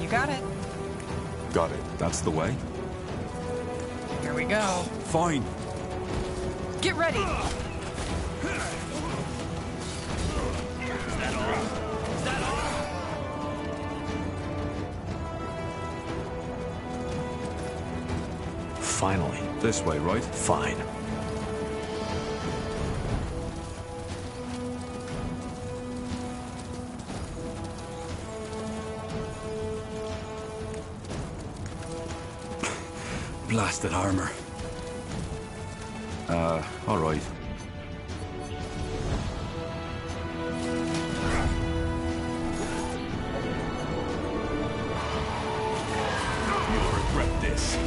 You got it. Got it. That's the way? Here we go. Fine. Get ready. Finally. This way, right? Fine. Blasted armor. All right. You'll regret this.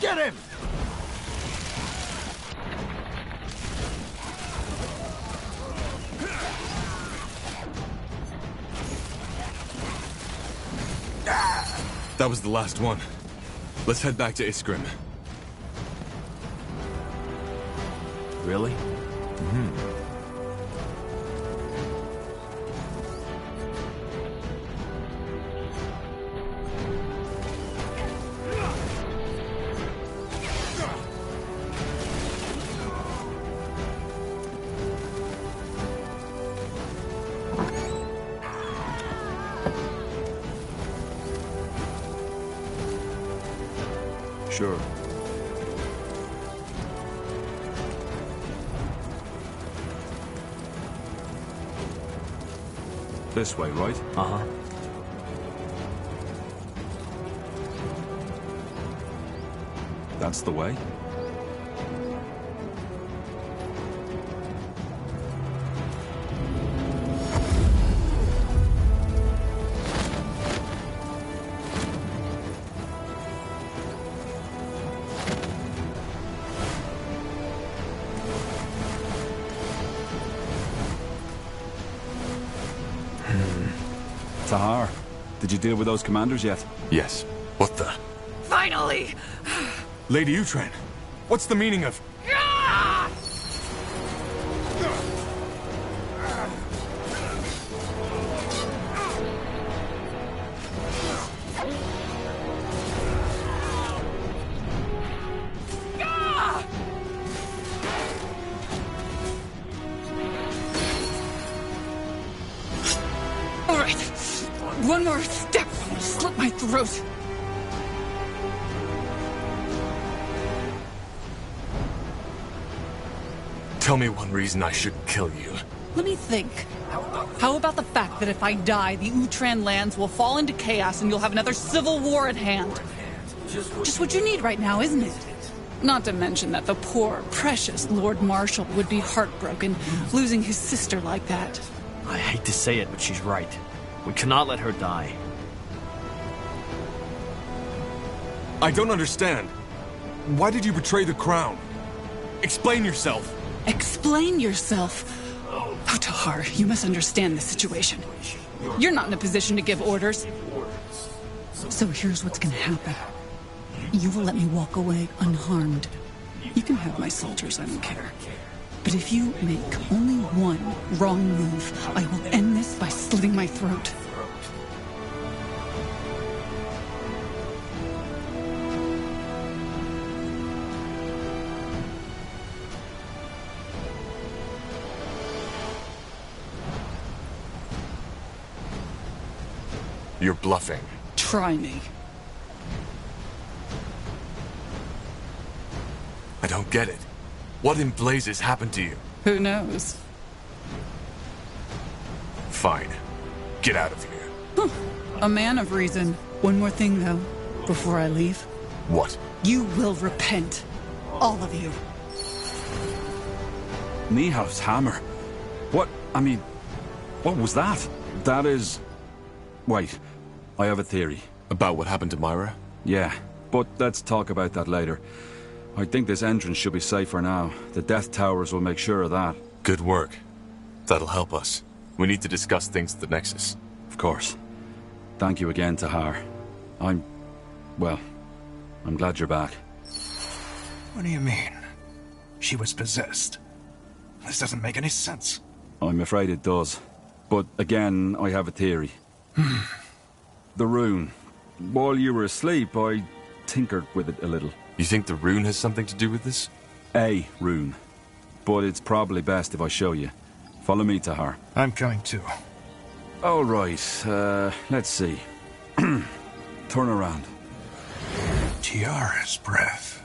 Get him! That was the last one. Let's head back to Iskrim. Really? Mm-hmm. Sure. This way, right? Uh-huh. That's the way? Tahar, did you deal with those commanders yet? Yes. What the? Finally! Lady Utran, what's the meaning of... Ah! Ah! All right, one more step, slit my throat. Tell me one reason I should kill you. Let me think. How about the fact that if I die, the Utran lands will fall into chaos and you'll have another civil war at hand? Just what you need right now, isn't it? Not to mention that the poor, precious Lord Marshal would be heartbroken losing his sister like that. I hate to say it, but she's right. We cannot let her die. I don't understand. Why did you betray the crown? Explain yourself. Explain yourself. Oh, Tahar, you must understand the situation. You're not in a position to give orders. So here's what's gonna happen. You will let me walk away unharmed. You can have my soldiers, I don't care. But if you make only one wrong move, I will end this by slitting my throat. You're bluffing. Try me. I don't get it. What in blazes happened to you? Who knows? Fine. Get out of here. A man of reason. One more thing, though, before I leave. What? You will repent. All of you. Nihav's hammer. What? I mean, what was that? That is... Wait, I have a theory. About what happened to Myra? Yeah, but let's talk about that later. I think this entrance should be safe for now. The Death Towers will make sure of that. Good work. That'll help us. We need to discuss things at the Nexus. Of course. Thank you again, Tahar. I'm glad you're back. What do you mean? She was possessed. This doesn't make any sense. I'm afraid it does. But again, I have a theory. The rune. While you were asleep, I tinkered with it a little. You think the rune has something to do with this? A rune. But it's probably best if I show you. Follow me, Tahar. I'm coming too. All right, let's see. Turn around. Tiara's breath.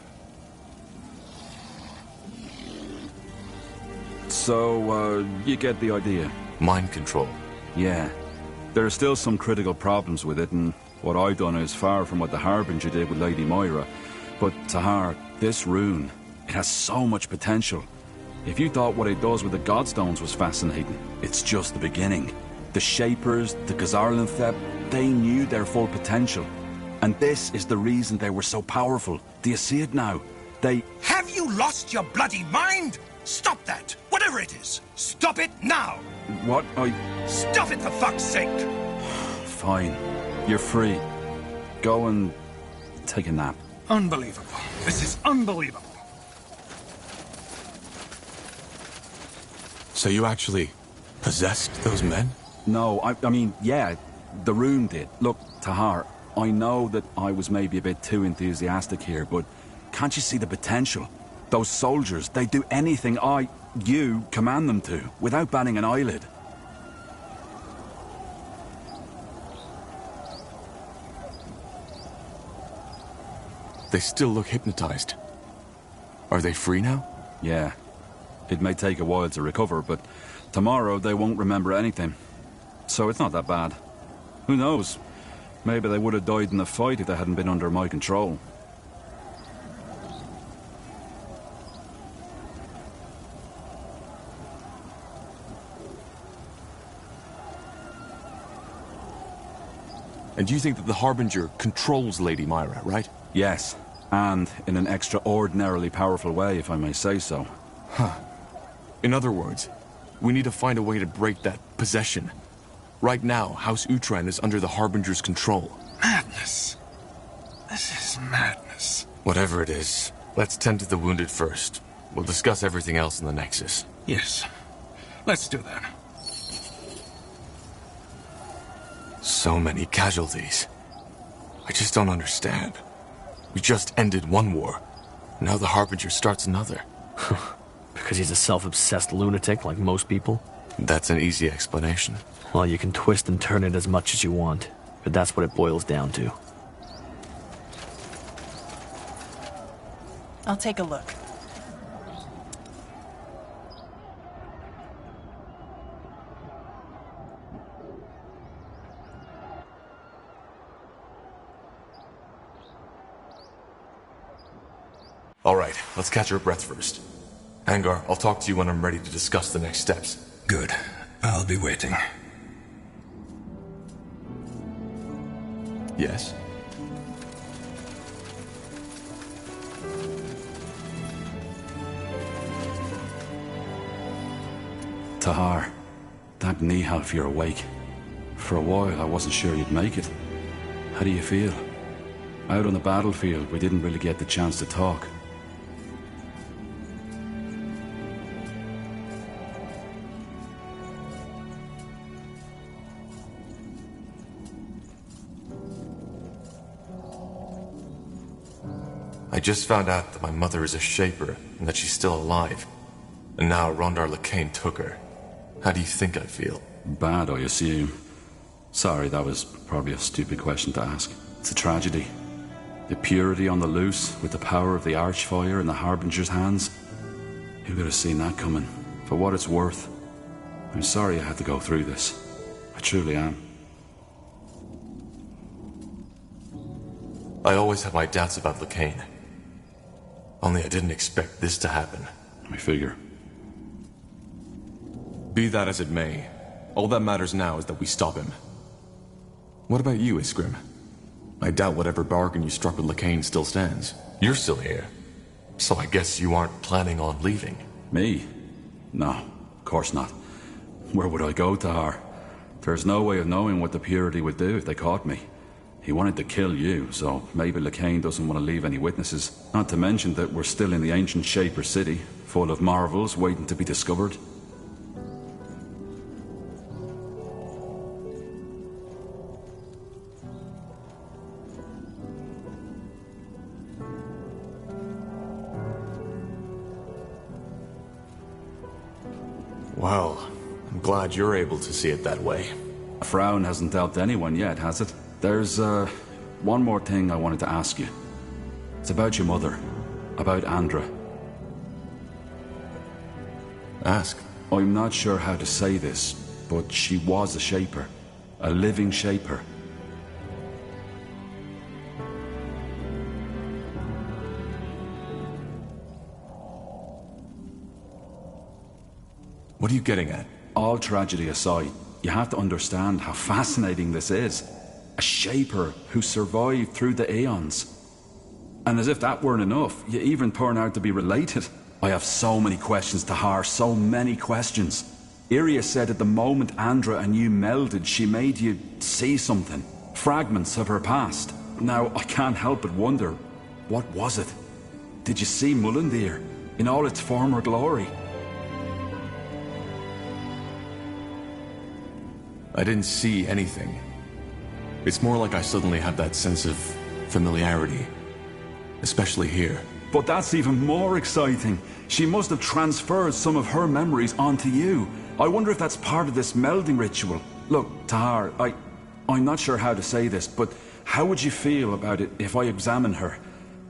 So, you get the idea. Mind control. Yeah. There are still some critical problems with it, and what I've done is far from what the Harbinger did with Lady Moira. But, Tahar, this rune, it has so much potential. If you thought what it does with the Godstones was fascinating, it's just the beginning. The Shapers, the Gazarlanthep, they knew their full potential. And this is the reason they were so powerful. Do you see it now? They... Have you lost your bloody mind? Stop that! Whatever it is! Stop it now! What? Stop it for fuck's sake! Fine. You're free. Go and take a nap. Unbelievable. This is unbelievable. So you actually possessed those men? No, I mean, yeah, the rune did. Look, Tahar, I know that I was maybe a bit too enthusiastic here, but can't you see the potential? Those soldiers, they do anything you command them to, without batting an eyelid. They still look hypnotized. Are they free now? Yeah. It may take a while to recover, but tomorrow they won't remember anything. So it's not that bad. Who knows? Maybe they would have died in the fight if they hadn't been under my control. And you think that the Harbinger controls Lady Moira, right? Yes, and in an extraordinarily powerful way, if I may say so. Huh. In other words, we need to find a way to break that possession. Right now, House Utran is under the Harbinger's control. Madness. This is madness. Whatever it is, let's tend to the wounded first. We'll discuss everything else in the Nexus. Yes. Let's do that. So many casualties. I just don't understand. We just ended one war. Now the Harbinger starts another. Because he's a self-obsessed lunatic like most people? That's an easy explanation. Well, you can twist and turn it as much as you want, but that's what it boils down to. I'll take a look. All right, let's catch our breath first. Angar, I'll talk to you when I'm ready to discuss the next steps. Good. I'll be waiting. Yes? Tahar, thank Nihal if you're awake. For a while, I wasn't sure you'd make it. How do you feel? Out on the battlefield, we didn't really get the chance to talk. I just found out that my mother is a Shaper and that she's still alive. And now Rondar Lacane took her. How do you think I feel? Bad, I assume. Sorry, that was probably a stupid question to ask. It's a tragedy. The purity on the loose, with the power of the Archfire in the Harbinger's hands. Who could have seen that coming? For what it's worth, I'm sorry I had to go through this. I truly am. I always had my doubts about Lacane. Only I didn't expect this to happen. I figure. Be that as it may, all that matters now is that we stop him. What about you, Iskrim? I doubt whatever bargain you struck with Lacane still stands. You're still here, so I guess you aren't planning on leaving. Me? No, of course not. Where would I go, Tahar? There's no way of knowing what the Purity would do if they caught me. He wanted to kill you, so maybe Lacane doesn't want to leave any witnesses. Not to mention that we're still in the ancient Shaper city, full of marvels waiting to be discovered. Well, I'm glad you're able to see it that way. A frown hasn't helped anyone yet, has it? There's, one more thing I wanted to ask you. It's about your mother. About Andra. Ask. I'm not sure how to say this, but she was a Shaper. A living Shaper. What are you getting at? All tragedy aside, you have to understand how fascinating this is. A Shaper who survived through the Aeons. And as if that weren't enough, you even turn out to be related. I have so many questions to her, so many questions. Iria said at the moment Andra and you melded, she made you see something. Fragments of her past. Now, I can't help but wonder, what was it? Did you see Mullendir in all its former glory? I didn't see anything. It's more like I suddenly have that sense of familiarity. Especially here. But that's even more exciting. She must have transferred some of her memories onto you. I wonder if that's part of this melding ritual. Look, Tahar, I'm not sure how to say this, but how would you feel about it if I examine her?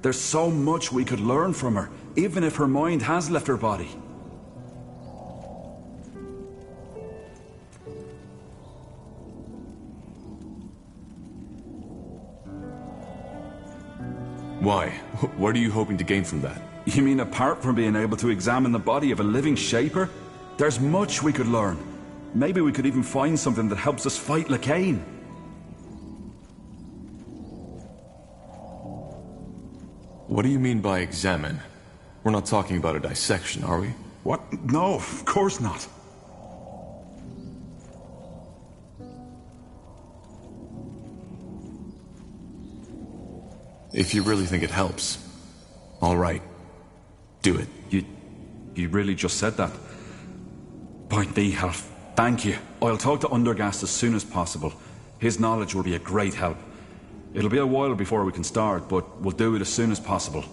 There's so much we could learn from her, even if her mind has left her body. Why? What are you hoping to gain from that? You mean apart from being able to examine the body of a living Shaper? There's much we could learn. Maybe we could even find something that helps us fight Lakain. What do you mean by examine? We're not talking about a dissection, are we? What? No, of course not. If you really think it helps, all right, do it. You really just said that? Point me, Half. Thank you. I'll talk to Undergast as soon as possible. His knowledge will be a great help. It'll be a while before we can start, but we'll do it as soon as possible.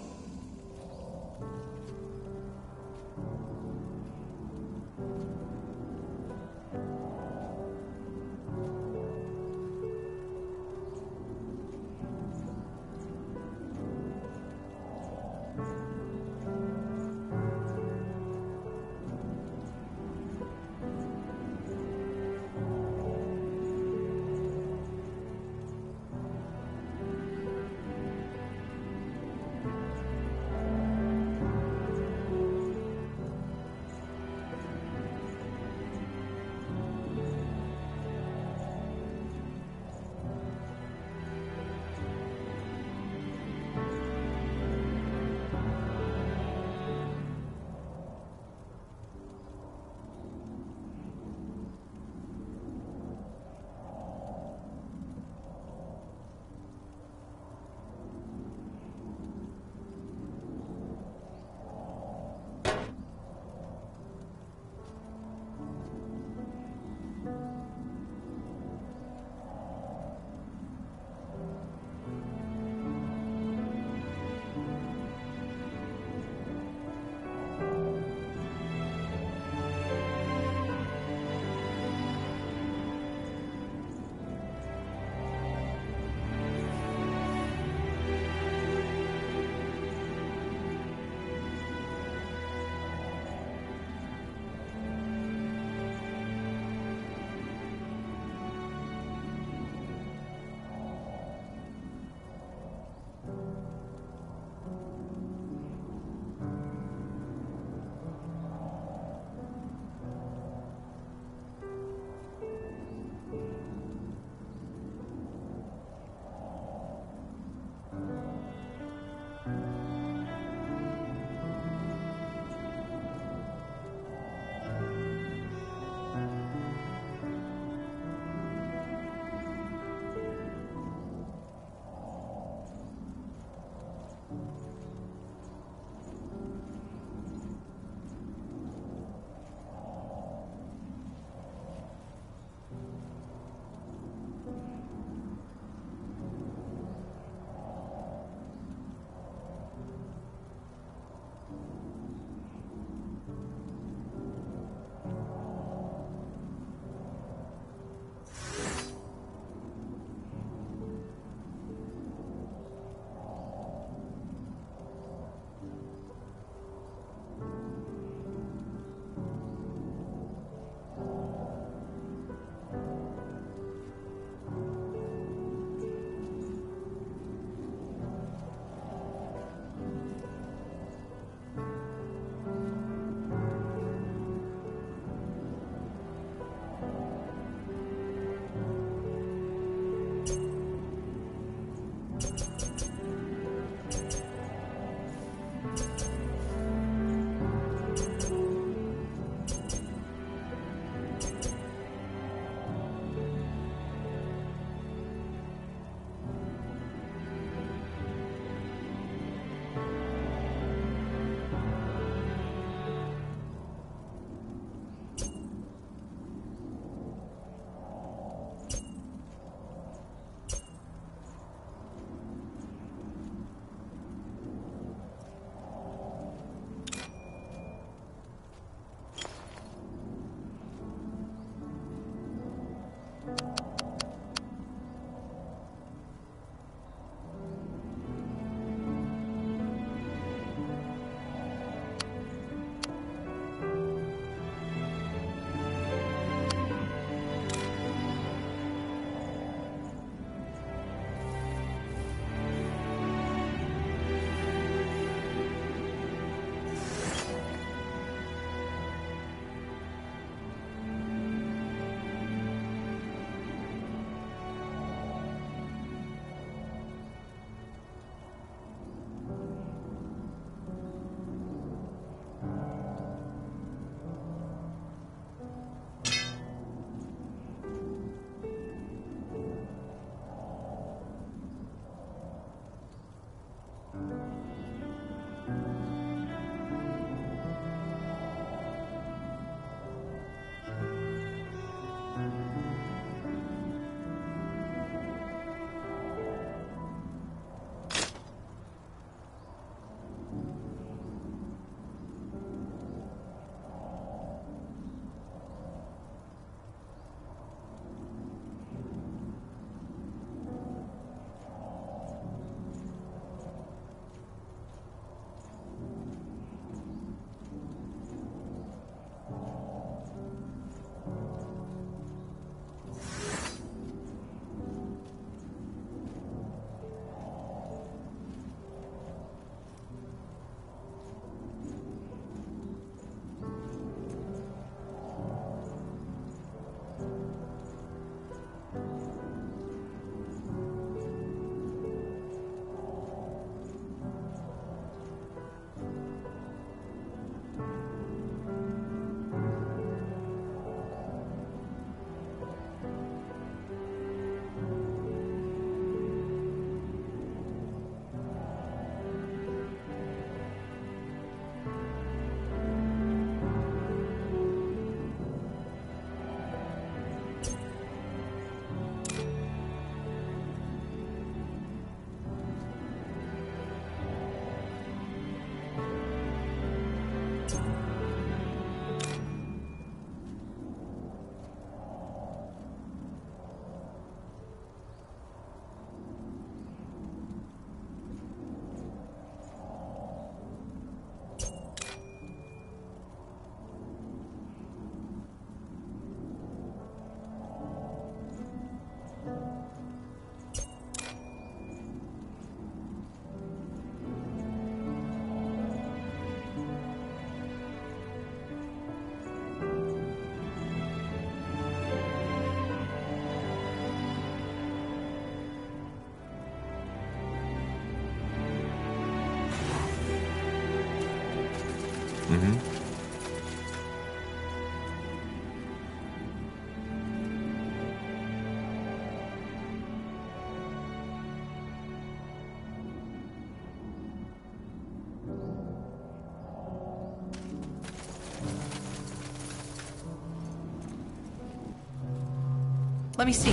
Let me see.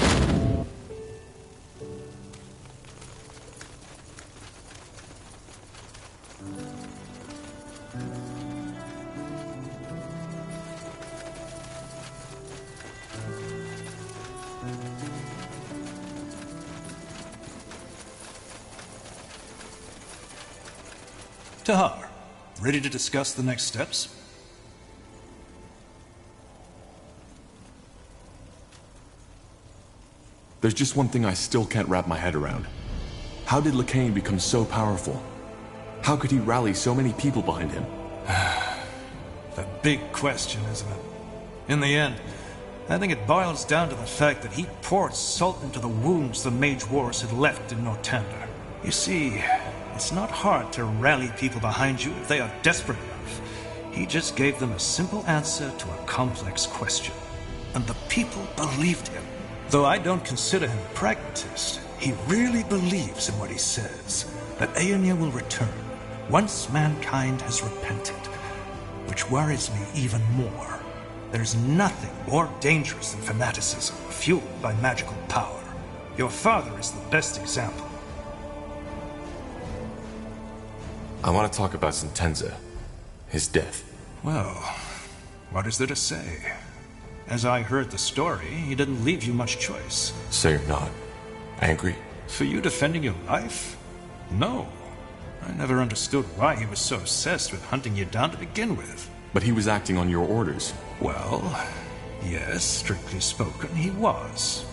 Tahar, ready to discuss the next steps? There's just one thing I still can't wrap my head around. How did Lakain become so powerful? How could he rally so many people behind him? The big question, isn't it? In the end, I think it boils down to the fact that he poured salt into the wounds the Mage Wars had left in Northander. You see, it's not hard to rally people behind you if they are desperate enough. He just gave them a simple answer to a complex question. And the people believed him. Though I don't consider him a pragmatist, he really believes in what he says, that Aeonia will return once mankind has repented, which worries me even more. There's nothing more dangerous than fanaticism fueled by magical power. Your father is the best example. I want to talk about Sentenza, his death. Well, what is there to say? As I heard the story, he didn't leave you much choice. So you're not angry? For you defending your life? No. I never understood why he was so obsessed with hunting you down to begin with. But he was acting on your orders. Well, yes, strictly spoken, he was.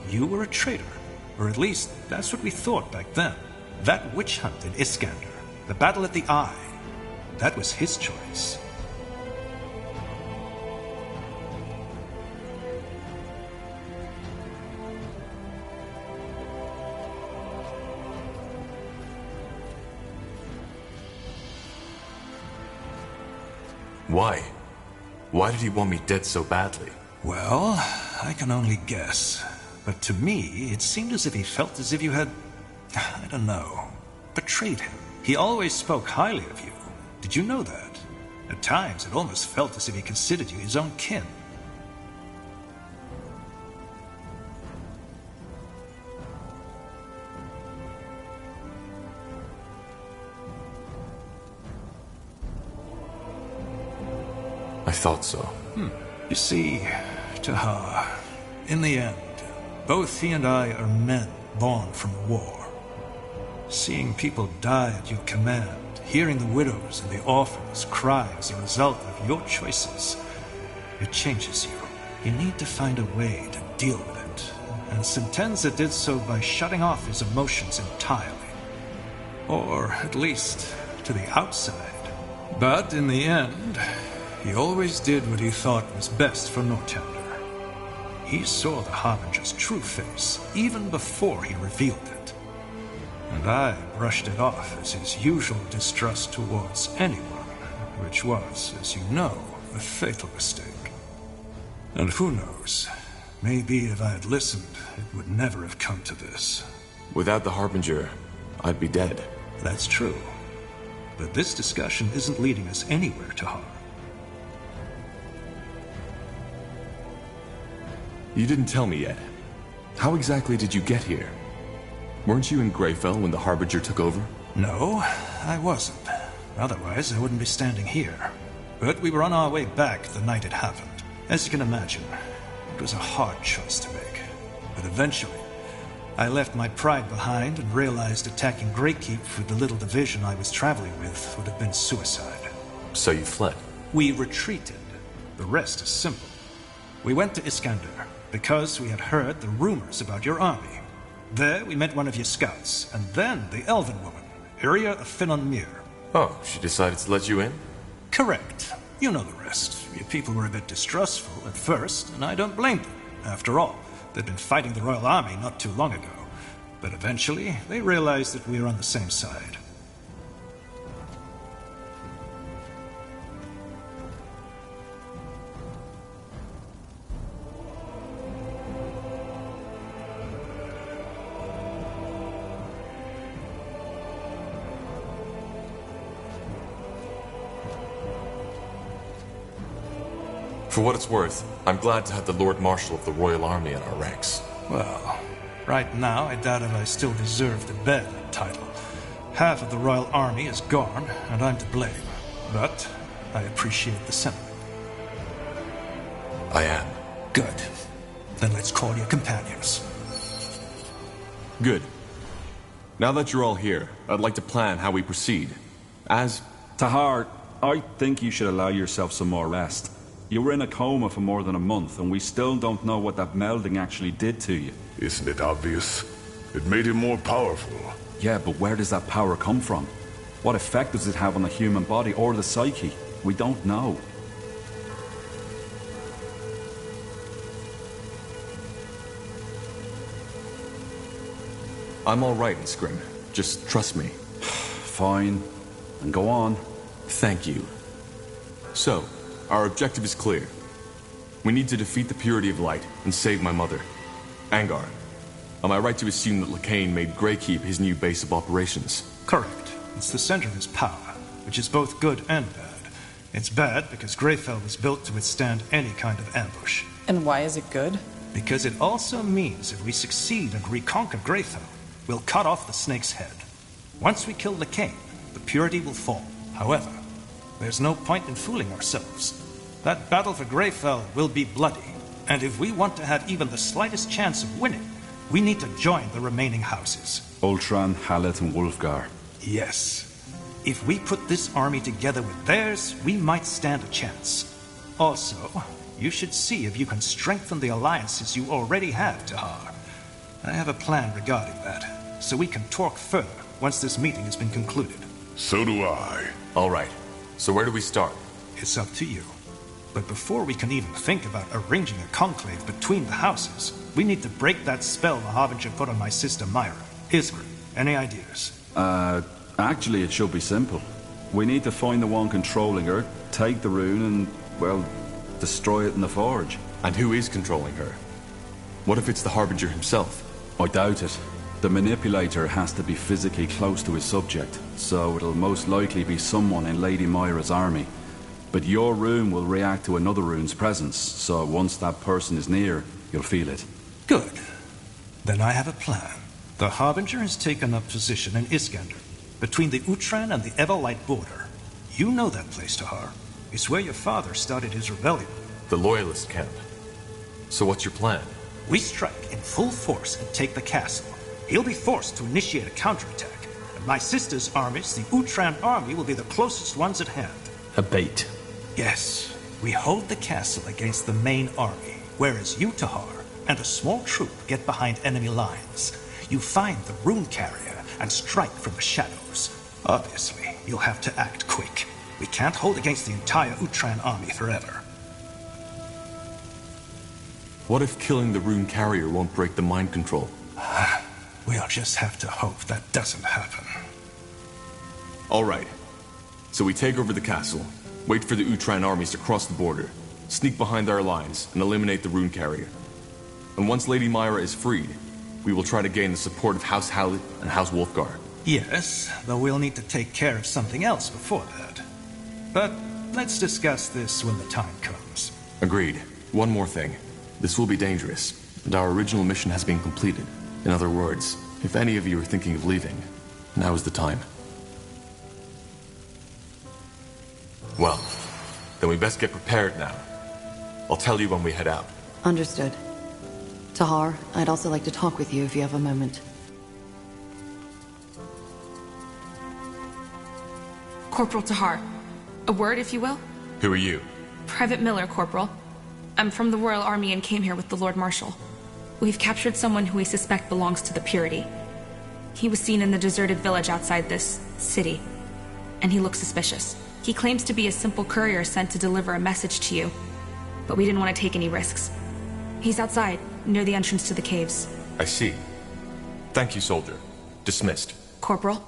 You were a traitor. Or at least, that's what we thought back then. That witch hunt in Iskander, the battle at the Eye, that was his choice. Why? Why did he want me dead so badly? Well, I can only guess. But to me, it seemed as if he felt as if you had, I don't know, betrayed him. He always spoke highly of you. Did you know that? At times, it almost felt as if he considered you his own kin. I thought so. You see, Tahar, in the end, both he and I are men born from war. Seeing people die at your command, hearing the widows and the orphans cry as a result of your choices, it changes you. You need to find a way to deal with it. And Sentenza did so by shutting off his emotions entirely. Or, at least, to the outside. But in the end, he always did what he thought was best for Northander. He saw the Harbinger's true face, even before he revealed it. And I brushed it off as his usual distrust towards anyone, which was, as you know, a fatal mistake. And who knows, maybe if I had listened, it would never have come to this. Without the Harbinger, I'd be dead. That's true. But this discussion isn't leading us anywhere, Tahar. You didn't tell me yet. How exactly did you get here? Weren't you in Greyfell when the Harbinger took over? No, I wasn't. Otherwise, I wouldn't be standing here. But we were on our way back the night it happened. As you can imagine, it was a hard choice to make. But eventually, I left my pride behind and realized attacking Greykeep with the little division I was traveling with would have been suicide. So you fled? We retreated. The rest is simple. We went to Iskander because we had heard the rumors about your army. There we met one of your scouts, and then the elven woman, Iria of Finon Mir. Oh, she decided to let you in? Correct. You know the rest. Your people were a bit distrustful at first, and I don't blame them. After all, they'd been fighting the Royal Army not too long ago. But eventually, they realized that we were on the same side. For what it's worth, I'm glad to have the Lord Marshal of the Royal Army in our ranks. Well, right now I doubt if I still deserve the baron title. Half of the Royal Army is gone, and I'm to blame. But I appreciate the sentiment. I am. Good. Then let's call your companions. Good. Now that you're all here, I'd like to plan how we proceed. As... Tahar, I think you should allow yourself some more rest. You were in a coma for more than a month, and we still don't know what that melding actually did to you. Isn't it obvious? It made him more powerful. Yeah, but where does that power come from? What effect does it have on the human body or the psyche? We don't know. I'm all right, Scrim. Just trust me. Fine. And go on. Thank you. So, our objective is clear. We need to defeat the Purity of Light and save my mother. Angar, am I right to assume that Lacane made Greykeep his new base of operations? Correct. It's the center of his power, which is both good and bad. It's bad because Greyfell was built to withstand any kind of ambush. And why is it good? Because it also means if we succeed and reconquer Greyfell, we'll cut off the snake's head. Once we kill Lacane, the Purity will fall. However, there's no point in fooling ourselves. That battle for Greyfell will be bloody, and if we want to have even the slightest chance of winning, we need to join the remaining houses. Ultran, Hallett, and Wolfgar. Yes. If we put this army together with theirs, we might stand a chance. Also, you should see if you can strengthen the alliances you already have, Tahar. I have a plan regarding that, so we can talk further once this meeting has been concluded. So do I. All right. So where do we start? It's up to you. But before we can even think about arranging a conclave between the houses, we need to break that spell the Harbinger put on my sister Myra. Isgrim, any ideas? Actually, it should be simple. We need to find the one controlling her, take the rune, and, well, destroy it in the forge. And who is controlling her? What if it's the Harbinger himself? I doubt it. The manipulator has to be physically close to his subject, so it'll most likely be someone in Lady Myra's army. But your rune will react to another rune's presence, so once that person is near, you'll feel it. Good. Then I have a plan. The Harbinger has taken up position in Iskander, between the Utran and the Everlight border. You know that place, Tahar. It's where your father started his rebellion. The Loyalist camp. So what's your plan? We strike in full force and take the castle. He'll be forced to initiate a counterattack, and my sister's armies, the Utran army, will be the closest ones at hand. A bait. Yes, we hold the castle against the main army, whereas you, Tahar, and a small troop get behind enemy lines. You find the rune carrier and strike from the shadows. Obviously, you'll have to act quick. We can't hold against the entire Utran army forever. What if killing the rune carrier won't break the mind control? We'll just have to hope that doesn't happen. All right. So we take over the castle, wait for the Utran armies to cross the border, sneak behind their lines, and eliminate the rune carrier. And once Lady Myra is freed, we will try to gain the support of House Hallett and House Wolfgar. Yes, though we'll need to take care of something else before that. But let's discuss this when the time comes. Agreed. One more thing. This will be dangerous, and our original mission has been completed. In other words, if any of you are thinking of leaving, now is the time. Well, then we best get prepared now. I'll tell you when we head out. Understood. Tahar, I'd also like to talk with you if you have a moment. Corporal Tahar. A word, if you will? Who are you? Private Miller, Corporal. I'm from the Royal Army and came here with the Lord Marshal. We've captured someone who we suspect belongs to the Purity. He was seen in the deserted village outside this city, and he looks suspicious. He claims to be a simple courier sent to deliver a message to you, but we didn't want to take any risks. He's outside, near the entrance to the caves. I see. Thank you, soldier. Dismissed. Corporal?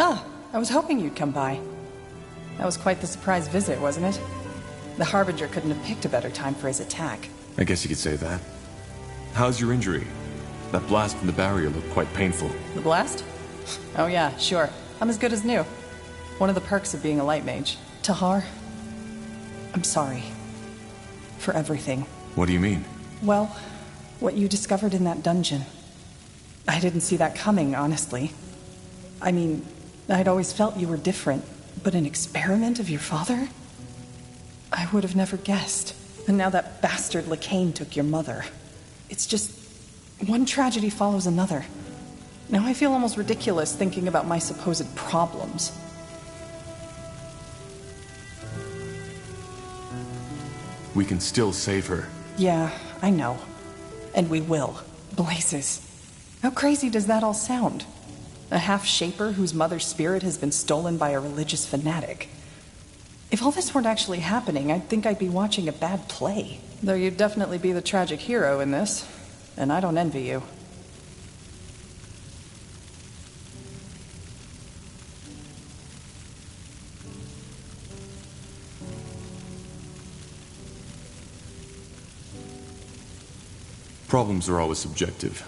Ah, I was hoping you'd come by. That was quite the surprise visit, wasn't it? The Harbinger couldn't have picked a better time for his attack. I guess you could say that. How's your injury? That blast from the barrier looked quite painful. The blast? Oh yeah, sure. I'm as good as new. One of the perks of being a light mage. Tahar, I'm sorry. For everything. What do you mean? Well, what you discovered in that dungeon. I didn't see that coming, honestly. I mean, I'd always felt you were different, but an experiment of your father? I would have never guessed. And now that bastard Lacane took your mother. It's just... one tragedy follows another. Now I feel almost ridiculous thinking about my supposed problems. We can still save her. Yeah, I know. And we will. Blazes. How crazy does that all sound? A half-shaper whose mother's spirit has been stolen by a religious fanatic. If all this weren't actually happening, I'd think I'd be watching a bad play. Though you'd definitely be the tragic hero in this. And I don't envy you. Problems are always subjective.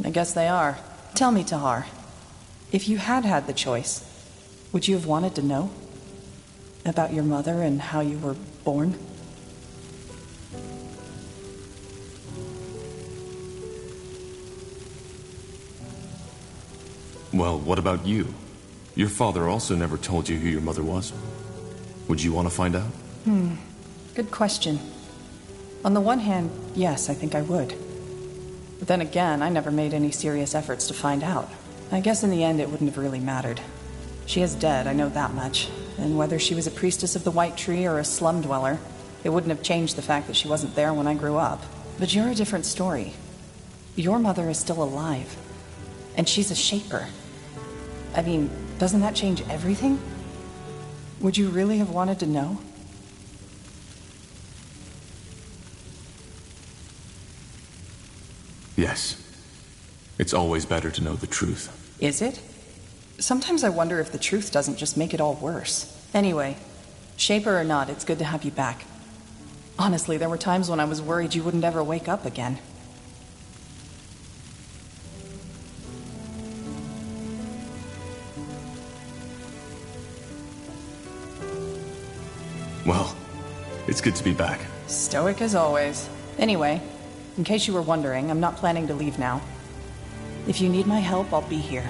I guess they are. Tell me, Tahar, if you had had the choice, would you have wanted to know? About your mother and how you were born? Well, what about you? Your father also never told you who your mother was. Would you want to find out? Good question. On the one hand, yes, I think I would. But then again, I never made any serious efforts to find out. I guess in the end it wouldn't have really mattered. She is dead, I know that much. And whether she was a priestess of the White Tree or a slum dweller, it wouldn't have changed the fact that she wasn't there when I grew up. But you're a different story. Your mother is still alive. And she's a shaper. I mean, doesn't that change everything? Would you really have wanted to know? Yes. It's always better to know the truth. Is it? Sometimes I wonder if the truth doesn't just make it all worse. Anyway, shaper or not, it's good to have you back. Honestly, there were times when I was worried you wouldn't ever wake up again. Well, it's good to be back. Stoic as always. Anyway, in case you were wondering, I'm not planning to leave now. If you need my help, I'll be here.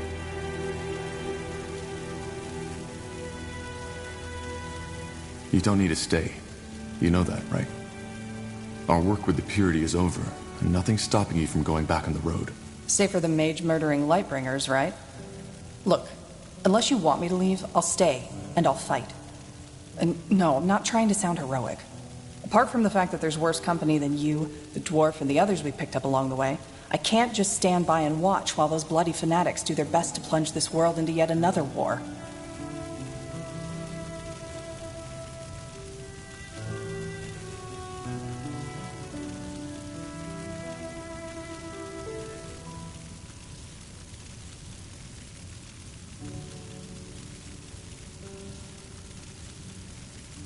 You don't need to stay. You know that, right? Our work with the Purity is over, and nothing's stopping you from going back on the road. Safer than mage-murdering Lightbringers, right? Look, unless you want me to leave, I'll stay, and I'll fight. And no, I'm not trying to sound heroic. Apart from the fact that there's worse company than you, the dwarf, and the others we picked up along the way, I can't just stand by and watch while those bloody fanatics do their best to plunge this world into yet another war.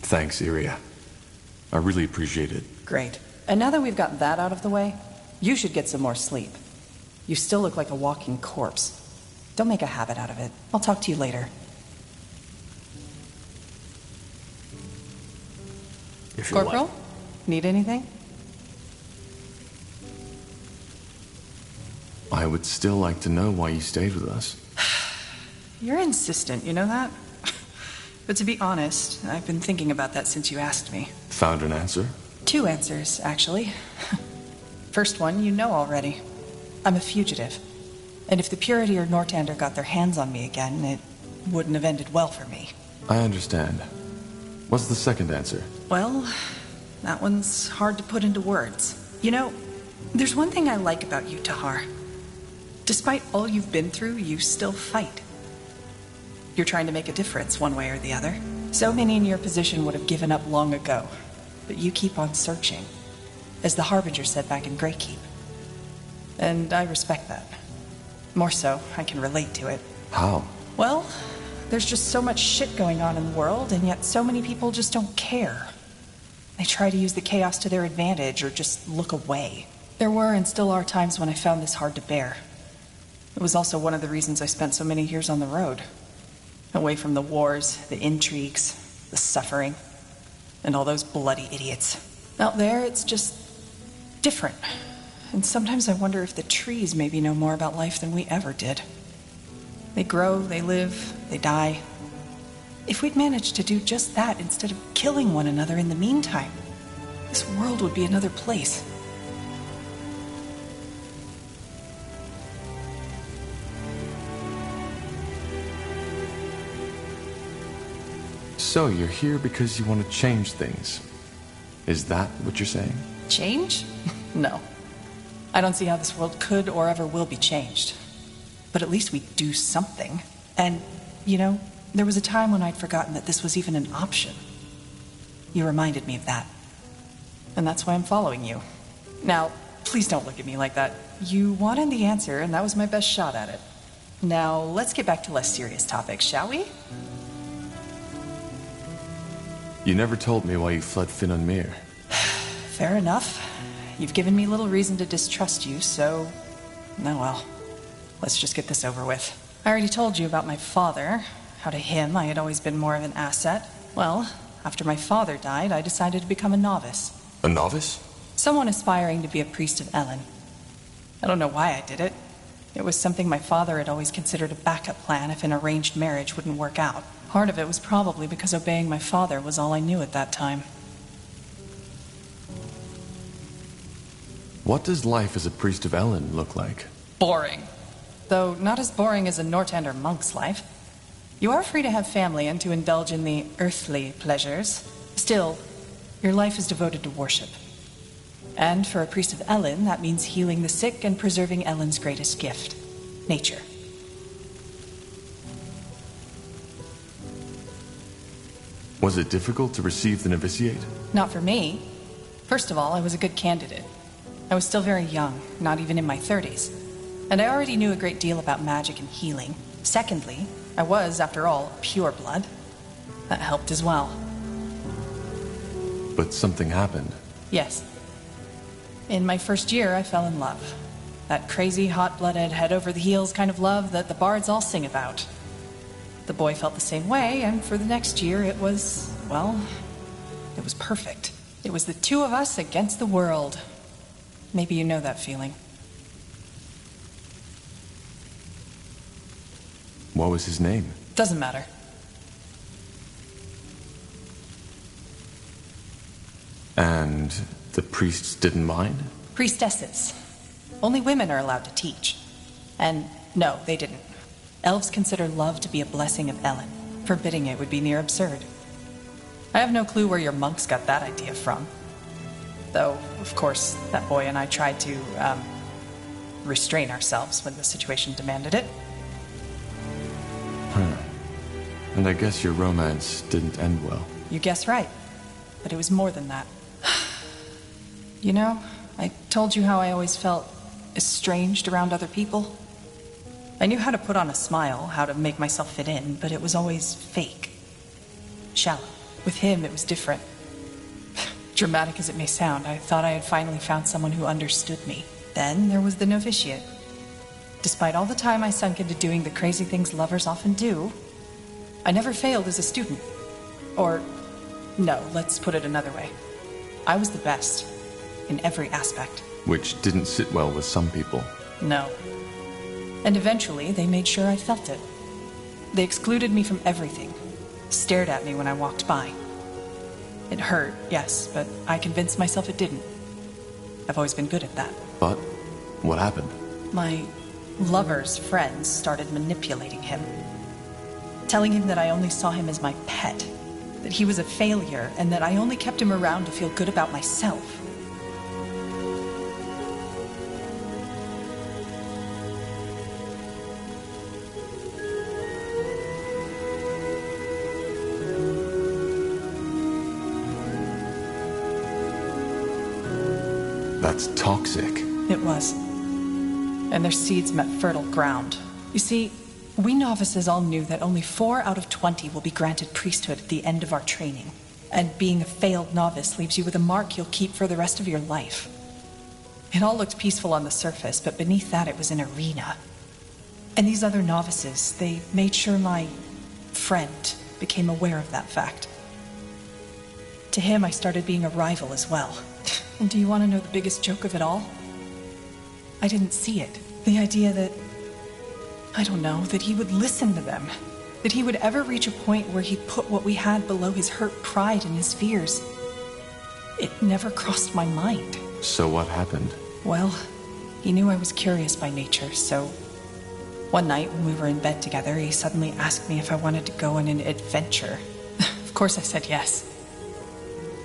Thanks, Iria. I really appreciate it. Great. And now that we've got that out of the way, you should get some more sleep. You still look like a walking corpse. Don't make a habit out of it. I'll talk to you later. If you Corporal? like. Need anything? I would still like to know why you stayed with us. You're insistent, you know that? But to be honest, I've been thinking about that since you asked me. Found an answer? 2 answers, actually. First one, you know already. I'm a fugitive. And if the Purity or Nortander got their hands on me again, it wouldn't have ended well for me. I understand. What's the second answer? Well, that one's hard to put into words. You know, there's one thing I like about you, Tahar. Despite all you've been through, you still fight. You're trying to make a difference one way or the other. So many in your position would have given up long ago. But you keep on searching. As the Harbinger said back in Greykeep. And I respect that. More so, I can relate to it. How? Well, there's just so much shit going on in the world, and yet so many people just don't care. They try to use the chaos to their advantage or just look away. There were and still are times when I found this hard to bear. It was also one of the reasons I spent so many years on the road. Away from the wars, the intrigues, the suffering, and all those bloody idiots. Out there, it's just different. And sometimes I wonder if the trees maybe know more about life than we ever did. They grow, they live, they die. If we'd managed to do just that instead of killing one another in the meantime, this world would be another place. So you're here because you want to change things. Is that what you're saying? Change? No. I don't see how this world could or ever will be changed. But at least we do something. And, you know, there was a time when I'd forgotten that this was even an option. You reminded me of that. And that's why I'm following you. Now, please don't look at me like that. You wanted the answer, and that was my best shot at it. Now, let's get back to less serious topics, shall we? You never told me why you fled Finn and Mir. Fair enough. You've given me little reason to distrust you, so... Oh well. Let's just get this over with. I already told you about my father. How to him I had always been more of an asset. Well, after my father died, I decided to become a novice. A novice? Someone aspiring to be a priest of Ellen. I don't know why I did it. It was something my father had always considered a backup plan if an arranged marriage wouldn't work out. Part of it was probably because obeying my father was all I knew at that time. What does life as a priest of Ellen look like? Boring. Though not as boring as a Northander monk's life. You are free to have family and to indulge in the earthly pleasures. Still, your life is devoted to worship. And for a priest of Ellen, that means healing the sick and preserving Ellen's greatest gift, nature. Was it difficult to receive the novitiate? Not for me. First of all, I was a good candidate. I was still very young, not even in my 30s. And I already knew a great deal about magic and healing. Secondly, I was, after all, pure blood. That helped as well. But something happened. Yes. In my first year, I fell in love. That crazy, hot-blooded, head-over-the-heels kind of love that the bards all sing about. The boy felt the same way, and for the next year it was, well, it was perfect. It was the two of us against the world. Maybe you know that feeling. What was his name? Doesn't matter. And the priests didn't mind? Priestesses. Only women are allowed to teach. And no, they didn't. Elves consider love to be a blessing of Ellen. Forbidding it would be near absurd. I have no clue where your monks got that idea from. Though, of course, that boy and I tried to, restrain ourselves when the situation demanded it. And I guess your romance didn't end well. You guess right. But it was more than that. You know, I told you how I always felt estranged around other people. I knew how to put on a smile, how to make myself fit in, but it was always fake. Shallow. With him, it was different. Dramatic as it may sound, I thought I had finally found someone who understood me. Then there was the novitiate. Despite all the time I sunk into doing the crazy things lovers often do, I never failed as a student. Or, no, let's put it another way. I was the best, in every aspect. Which didn't sit well with some people. No. And eventually, they made sure I felt it. They excluded me from everything, stared at me when I walked by. It hurt, yes, but I convinced myself it didn't. I've always been good at that. But what happened? My lover's friends started manipulating him. Telling him that I only saw him as my pet, that he was a failure, and that I only kept him around to feel good about myself. That's toxic. It was. And their seeds met fertile ground. You see, we novices all knew that only 4 out of 20 will be granted priesthood at the end of our training. And being a failed novice leaves you with a mark you'll keep for the rest of your life. It all looked peaceful on the surface, but beneath that it was an arena. And these other novices, they made sure my friend became aware of that fact. To him, I started being a rival as well. And do you want to know the biggest joke of it all? I didn't see it. The idea that, I don't know, that he would listen to them. That he would ever reach a point where he'd put what we had below his hurt pride and his fears. It never crossed my mind. So what happened? Well, he knew I was curious by nature, so one night when we were in bed together, he suddenly asked me if I wanted to go on an adventure. Of course I said yes.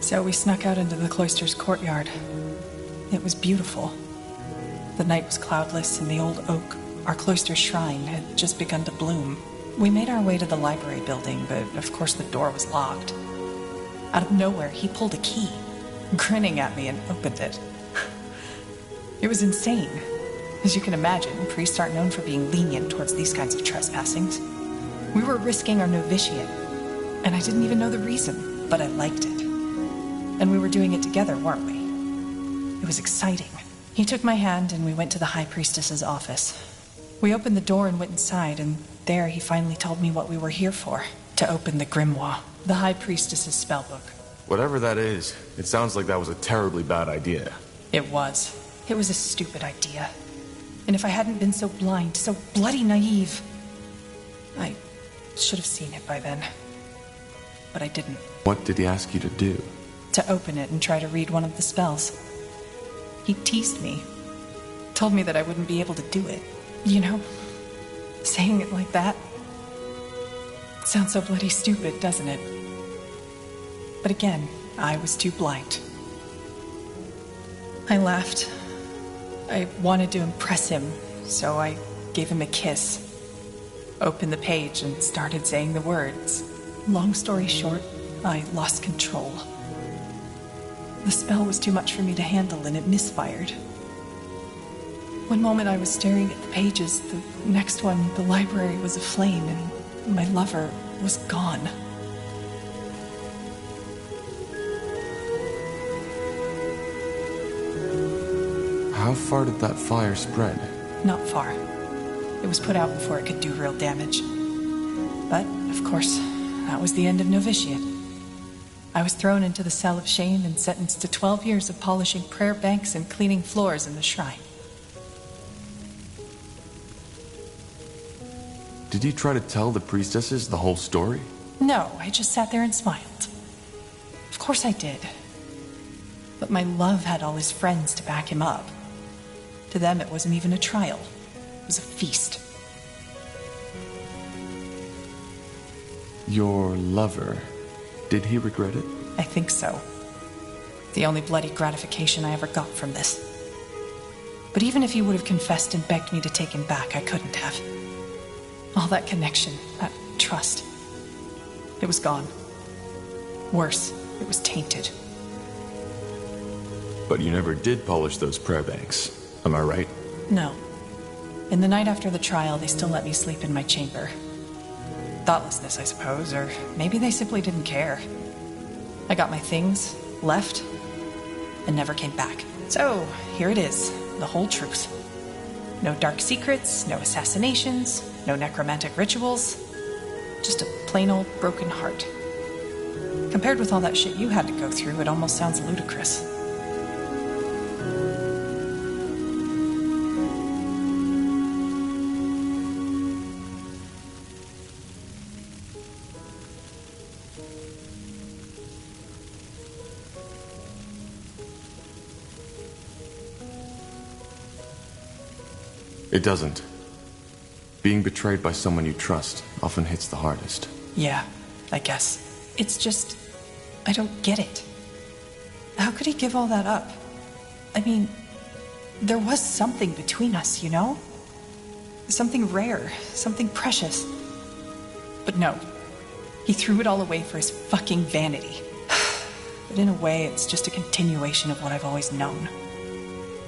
So we snuck out into the cloister's courtyard. It was beautiful. The night was cloudless, and the old oak, our cloister's shrine, had just begun to bloom. We made our way to the library building, but of course the door was locked. Out of nowhere, he pulled a key, grinning at me, and opened it. It was insane. As you can imagine, priests aren't known for being lenient towards these kinds of trespassings. We were risking our novitiate, and I didn't even know the reason, but I liked it. And we were doing it together, weren't we? It was exciting. He took my hand and we went to the High Priestess's office. We opened the door and went inside, and there he finally told me what we were here for. To open the grimoire, the High Priestess's spellbook. Whatever that is, it sounds like that was a terribly bad idea. It was. It was a stupid idea. And if I hadn't been so blind, so bloody naive, I should have seen it by then. But I didn't. What did he ask you to do? To open it and try to read one of the spells. He teased me. Told me that I wouldn't be able to do it. You know, saying it like that sounds so bloody stupid, doesn't it? But again, I was too blind. I laughed. I wanted to impress him, so I gave him a kiss. Opened the page and started saying the words. Long story short, I lost control. The spell was too much for me to handle, and it misfired. One moment I was staring at the pages, the next one, the library was aflame, and my lover was gone. How far did that fire spread? Not far. It was put out before it could do real damage. But, of course, that was the end of novitiate. I was thrown into the cell of shame and sentenced to 12 years of polishing prayer banks and cleaning floors in the shrine. Did you try to tell the priestesses the whole story? No, I just sat there and smiled. Of course I did. But my love had all his friends to back him up. To them, it wasn't even a trial. It was a feast. Your lover, did he regret it? I think so. The only bloody gratification I ever got from this. But even if he would have confessed and begged me to take him back, I couldn't have. All that connection, that trust, it was gone. Worse, it was tainted. But you never did polish those prayer banks, am I right? No. In the night after the trial, they still let me sleep in my chamber. Thoughtlessness, I suppose, or maybe they simply didn't care. I got my things, left, and never came back. So, here it is, the whole truth. No dark secrets, no assassinations, no necromantic rituals. Just a plain old broken heart. Compared with all that shit you had to go through, it almost sounds ludicrous. It doesn't. Being betrayed by someone you trust often hits the hardest. Yeah, I guess. It's just, I don't get it. How could he give all that up? I mean, there was something between us, you know? Something rare, something precious. But no, he threw it all away for his fucking vanity. But in a way, it's just a continuation of what I've always known.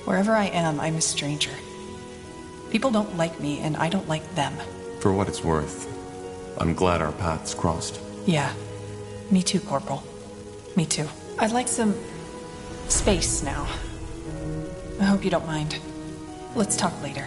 Wherever I am, I'm a stranger. People don't like me, and I don't like them. For what it's worth, I'm glad our paths crossed. Yeah, me too, Corporal. Me too. I'd like some space now. I hope you don't mind. Let's talk later.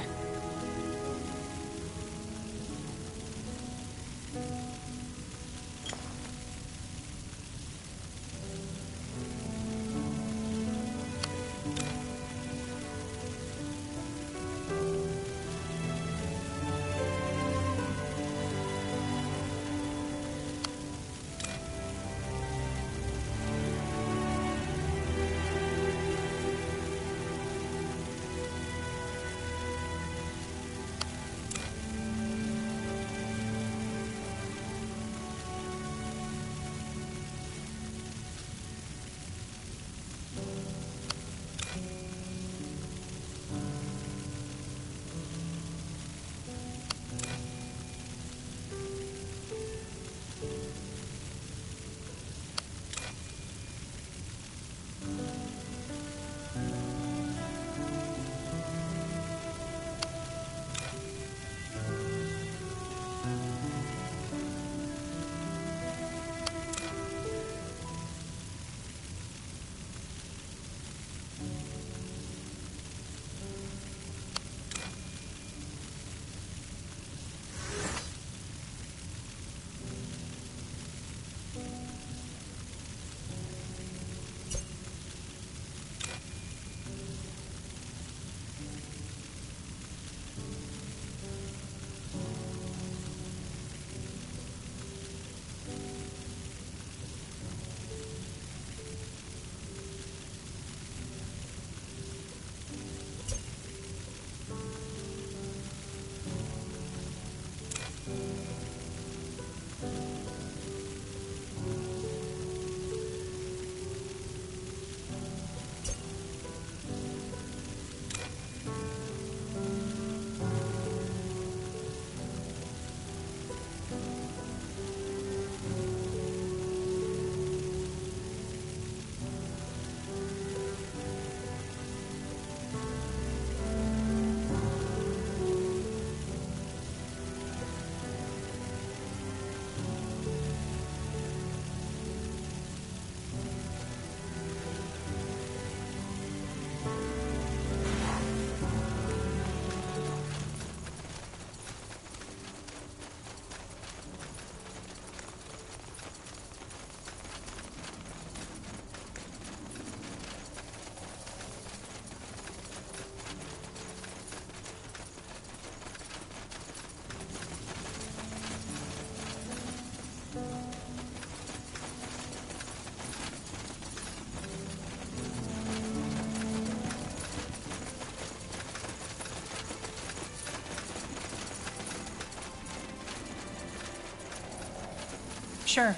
Sure.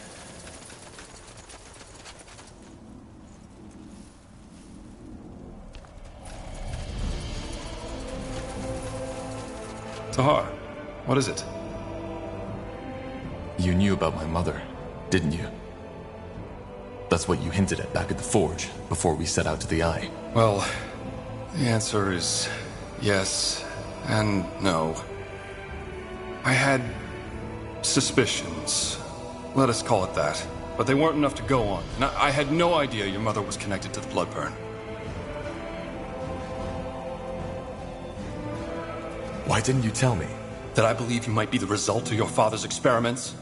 Tahar, what is it? You knew about my mother, didn't you? That's what you hinted at back at the forge, before we set out to the Eye. Well, the answer is yes and no. I had suspicions. Let us call it that. But they weren't enough to go on. And I had no idea your mother was connected to the blood burn. Why didn't you tell me? That I believe you might be the result of your father's experiments?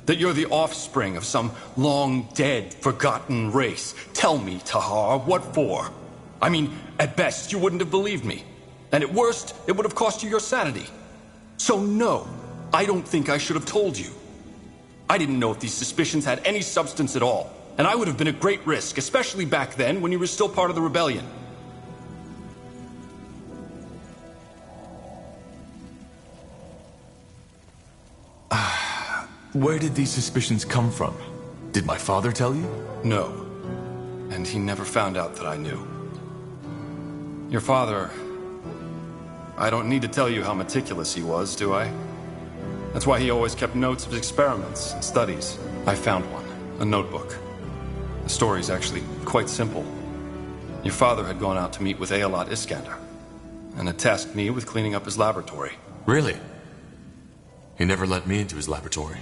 That you're the offspring of some long-dead, forgotten race? Tell me, Tahar, what for? I mean, at best, you wouldn't have believed me. And at worst, it would have cost you your sanity. So no, I don't think I should have told you. I didn't know if these suspicions had any substance at all. And I would have been at great risk, especially back then when you were still part of the rebellion. Where did these suspicions come from? Did my father tell you? No. And he never found out that I knew. Your father... I don't need to tell you how meticulous he was, do I? That's why he always kept notes of his experiments and studies. I found one, a notebook. The story's actually quite simple. Your father had gone out to meet with Aeolot Iskander, and had tasked me with cleaning up his laboratory. Really? He never let me into his laboratory.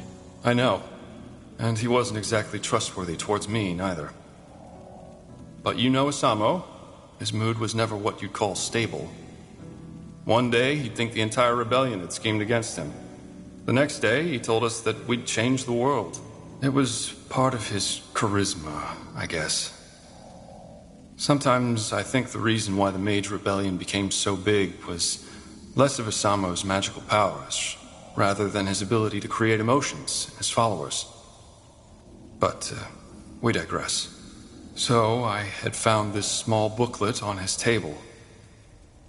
I know. And he wasn't exactly trustworthy towards me, neither. But you know Asamo. His mood was never what you'd call stable. One day, he'd think the entire rebellion had schemed against him. The next day, he told us that we'd change the world. It was part of his charisma, I guess. Sometimes I think the reason why the Mage Rebellion became so big was less of Asamo's magical powers, rather than his ability to create emotions in his followers. But we digress. So I had found this small booklet on his table.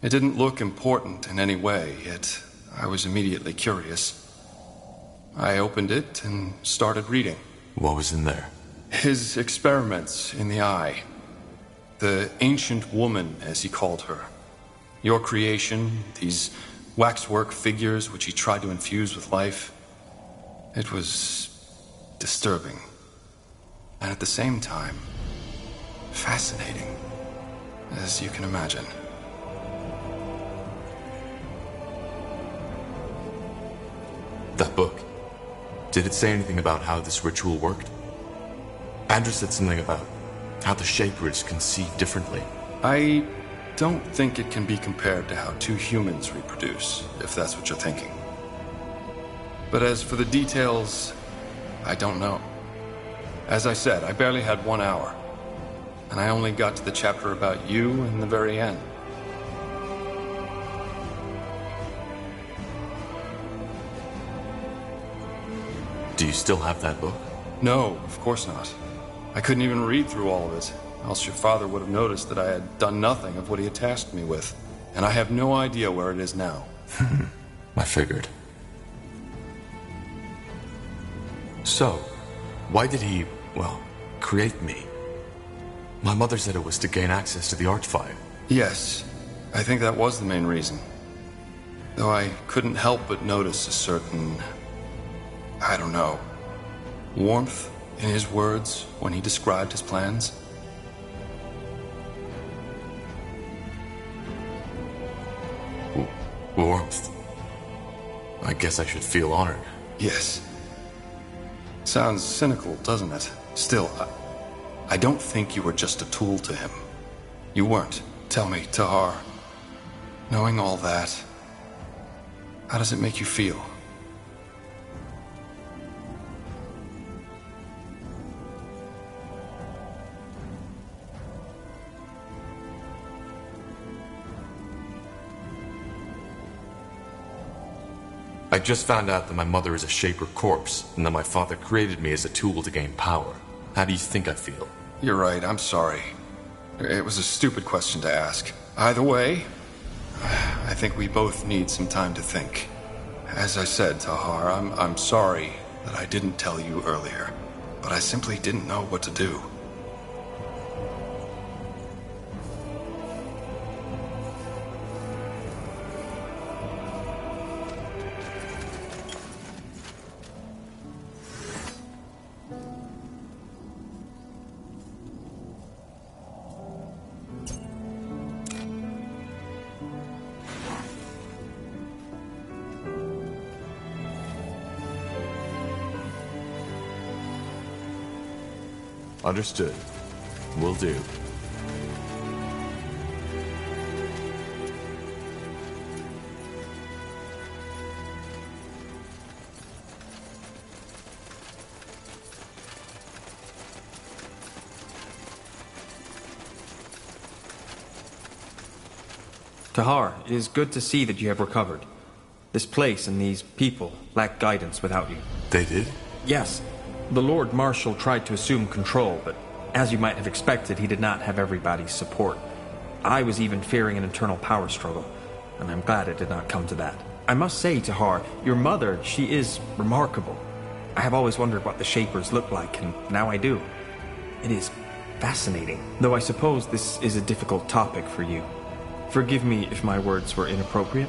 It didn't look important in any way, yet I was immediately curious. I opened it and started reading. What was in there? His experiments in the eye. The ancient woman, as he called her. Your creation, these waxwork figures which he tried to infuse with life. It was disturbing. And at the same time, fascinating, as you can imagine. That book, did it say anything about how this ritual worked? Andrew said something about how the Shapers conceive differently. I don't think it can be compared to how two humans reproduce, if that's what you're thinking. But as for the details, I don't know. As I said, I barely had 1 hour. And I only got to the chapter about you in the very end. Do you still have that book? No, of course not. I couldn't even read through all of it, else your father would have noticed that I had done nothing of what he had tasked me with. And I have no idea where it is now. I figured. So, why did he, well, create me? My mother said it was to gain access to the Archfire. Yes, I think that was the main reason. Though I couldn't help but notice a certain, I don't know, warmth in his words when he described his plans. Warmth. I guess I should feel honored. Yes. Sounds cynical, doesn't it? Still, I don't think you were just a tool to him. You weren't. Tell me, Tahar, knowing all that, how does it make you feel? I just found out that my mother is a Shaper corpse, and that my father created me as a tool to gain power. How do you think I feel? You're right, I'm sorry. It was a stupid question to ask. Either way, I think we both need some time to think. As I said, Tahar, I'm sorry that I didn't tell you earlier, but I simply didn't know what to do. Understood. Will do. Tahar, it is good to see that you have recovered. This place and these people lack guidance without you. They did? Yes. The Lord Marshal tried to assume control, but as you might have expected, he did not have everybody's support. I was even fearing an internal power struggle, and I'm glad it did not come to that. I must say, Tahar, your mother, she is remarkable. I have always wondered what the Shapers look like, and now I do. It is fascinating, though I suppose this is a difficult topic for you. Forgive me if my words were inappropriate.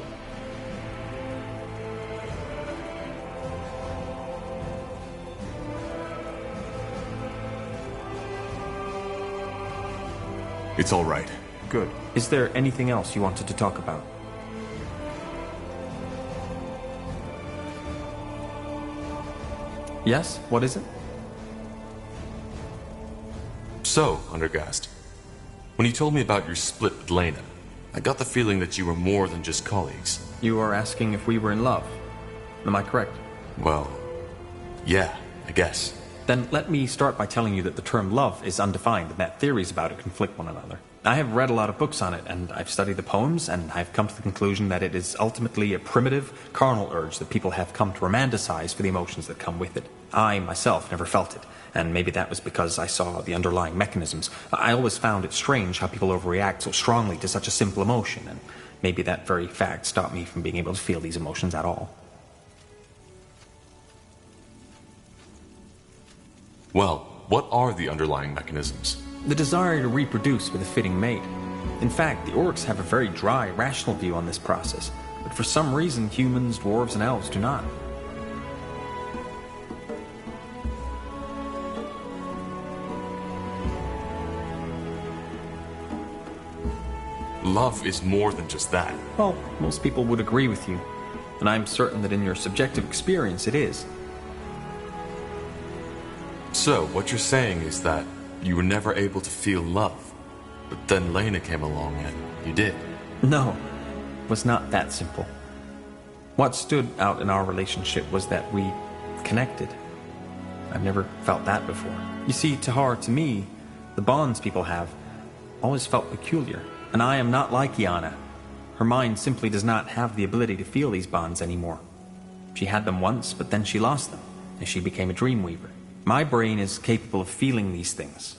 It's all right. Good. Is there anything else you wanted to talk about? Yes? What is it? So, Undergast, when you told me about your split with Lena, I got the feeling that you were more than just colleagues. You are asking if we were in love. Am I correct? Well, yeah, I guess. Then let me start by telling you that the term love is undefined and that theories about it conflict one another. I have read a lot of books on it, and I've studied the poems, and I've come to the conclusion that it is ultimately a primitive, carnal urge that people have come to romanticize for the emotions that come with it. I, myself, never felt it, and maybe that was because I saw the underlying mechanisms. I always found it strange how people overreact so strongly to such a simple emotion, and maybe that very fact stopped me from being able to feel these emotions at all. Well, what are the underlying mechanisms? The desire to reproduce with a fitting mate. In fact, the orcs have a very dry, rational view on this process, but for some reason humans, dwarves, and elves do not. Love is more than just that. Well, most people would agree with you, and I'm certain that in your subjective experience it is. So, what you're saying is that you were never able to feel love, but then Lena came along and you did. No, it was not that simple. What stood out in our relationship was that we connected. I've never felt that before. You see, Tahar, to me, the bonds people have always felt peculiar, and I am not like Iana. Her mind simply does not have the ability to feel these bonds anymore. She had them once, but then she lost them, as she became a dreamweaver. My brain is capable of feeling these things,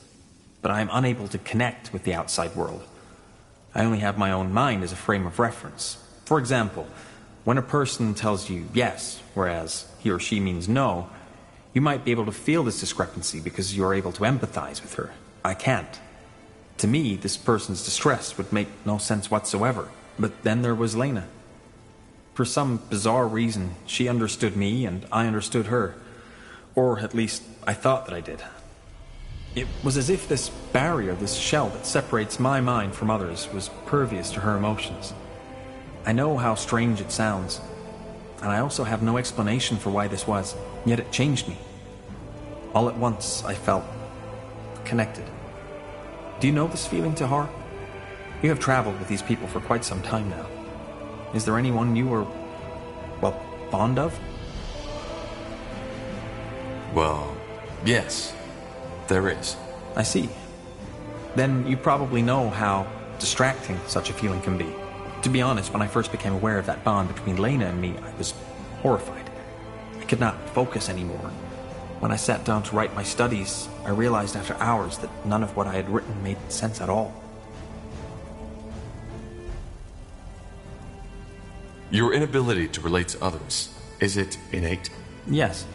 but I am unable to connect with the outside world. I only have my own mind as a frame of reference. For example, when a person tells you yes, whereas he or she means no, you might be able to feel this discrepancy because you are able to empathize with her. I can't. To me, this person's distress would make no sense whatsoever. But then there was Lena. For some bizarre reason, she understood me and I understood her. Or at least, I thought that I did. It was as if this barrier, this shell that separates my mind from others, was pervious to her emotions. I know how strange it sounds, and I also have no explanation for why this was, yet it changed me. All at once, I felt connected. Do you know this feeling, Tahar? You have traveled with these people for quite some time now. Is there anyone you are, well, fond of? Well, yes, there is. I see. Then you probably know how distracting such a feeling can be. To be honest, when I first became aware of that bond between Lena and me, I was horrified. I could not focus anymore. When I sat down to write my studies, I realized after hours that none of what I had written made sense at all. Your inability to relate to others, is it innate? Yes.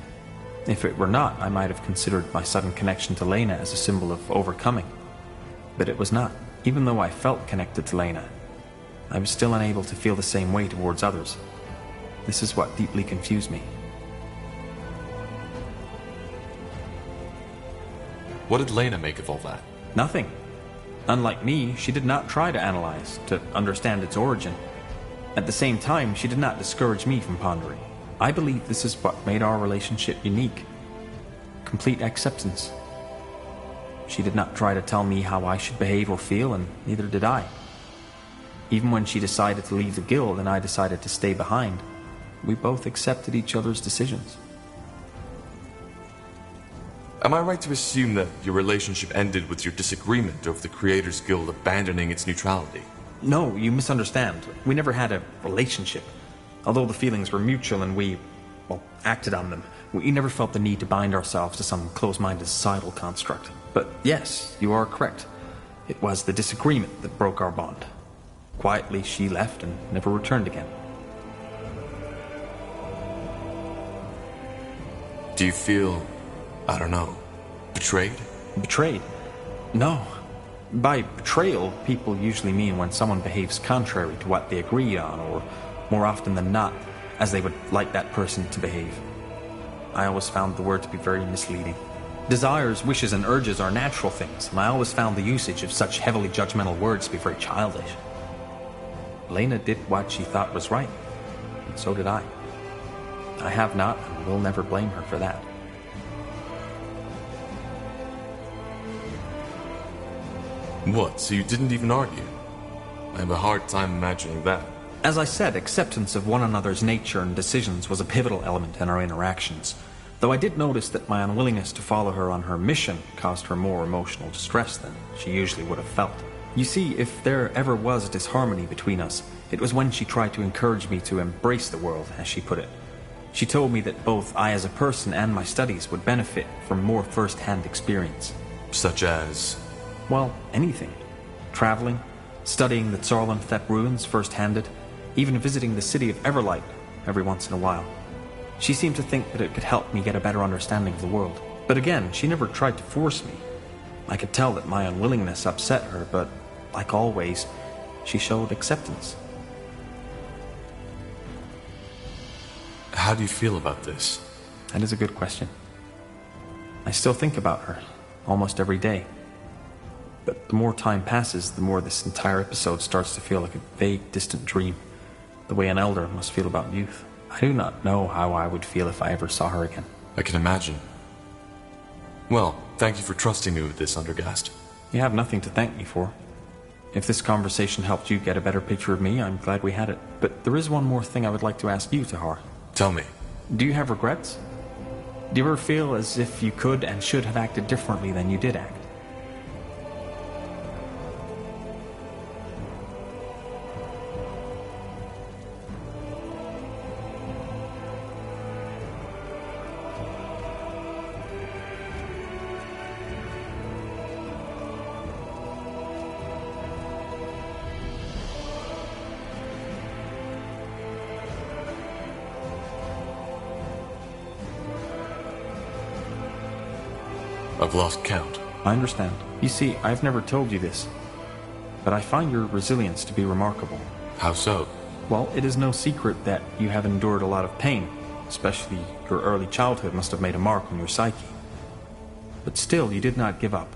If it were not, I might have considered my sudden connection to Lena as a symbol of overcoming. But it was not. Even though I felt connected to Lena, I was still unable to feel the same way towards others. This is what deeply confused me. What did Lena make of all that? Nothing. Unlike me, she did not try to analyze, to understand its origin. At the same time, she did not discourage me from pondering. I believe this is what made our relationship unique. Complete acceptance. She did not try to tell me how I should behave or feel, and neither did I. Even when she decided to leave the guild and I decided to stay behind, we both accepted each other's decisions. Am I right to assume that your relationship ended with your disagreement over the Creators Guild abandoning its neutrality? No, you misunderstand. We never had a relationship. Although the feelings were mutual and we, well, acted on them, we never felt the need to bind ourselves to some close-minded societal construct. But yes, you are correct. It was the disagreement that broke our bond. Quietly, she left and never returned again. Do you feel, I don't know, betrayed? Betrayed? No. By betrayal, people usually mean when someone behaves contrary to what they agreed on, or more often than not, as they would like that person to behave. I always found the word to be very misleading. Desires, wishes, and urges are natural things, and I always found the usage of such heavily judgmental words to be very childish. Lena did what she thought was right, and so did I. I have not and will never blame her for that. What, so you didn't even argue? I have a hard time imagining that. As I said, acceptance of one another's nature and decisions was a pivotal element in our interactions. Though I did notice that my unwillingness to follow her on her mission caused her more emotional distress than she usually would have felt. You see, if there ever was disharmony between us, it was when she tried to encourage me to embrace the world, as she put it. She told me that both I as a person and my studies would benefit from more first-hand experience. Such as? Well, anything. Traveling, studying the Zarlanthep ruins first-handed, even visiting the city of Everlight every once in a while. She seemed to think that it could help me get a better understanding of the world. But again, she never tried to force me. I could tell that my unwillingness upset her, but, like always, she showed acceptance. How do you feel about this? That is a good question. I still think about her, almost every day. But the more time passes, the more this entire episode starts to feel like a vague, distant dream, the way an elder must feel about youth. I do not know how I would feel if I ever saw her again. I can imagine. Well, thank you for trusting me with this, Undergast. You have nothing to thank me for. If this conversation helped you get a better picture of me, I'm glad we had it. But there is one more thing I would like to ask you, Tahar. Tell me. Do you have regrets? Do you ever feel as if you could and should have acted differently than you did act? I've lost count. I understand. You see, I've never told you this, but I find your resilience to be remarkable. How so? Well, it is no secret that you have endured a lot of pain, especially your early childhood must have made a mark on your psyche. But still, you did not give up.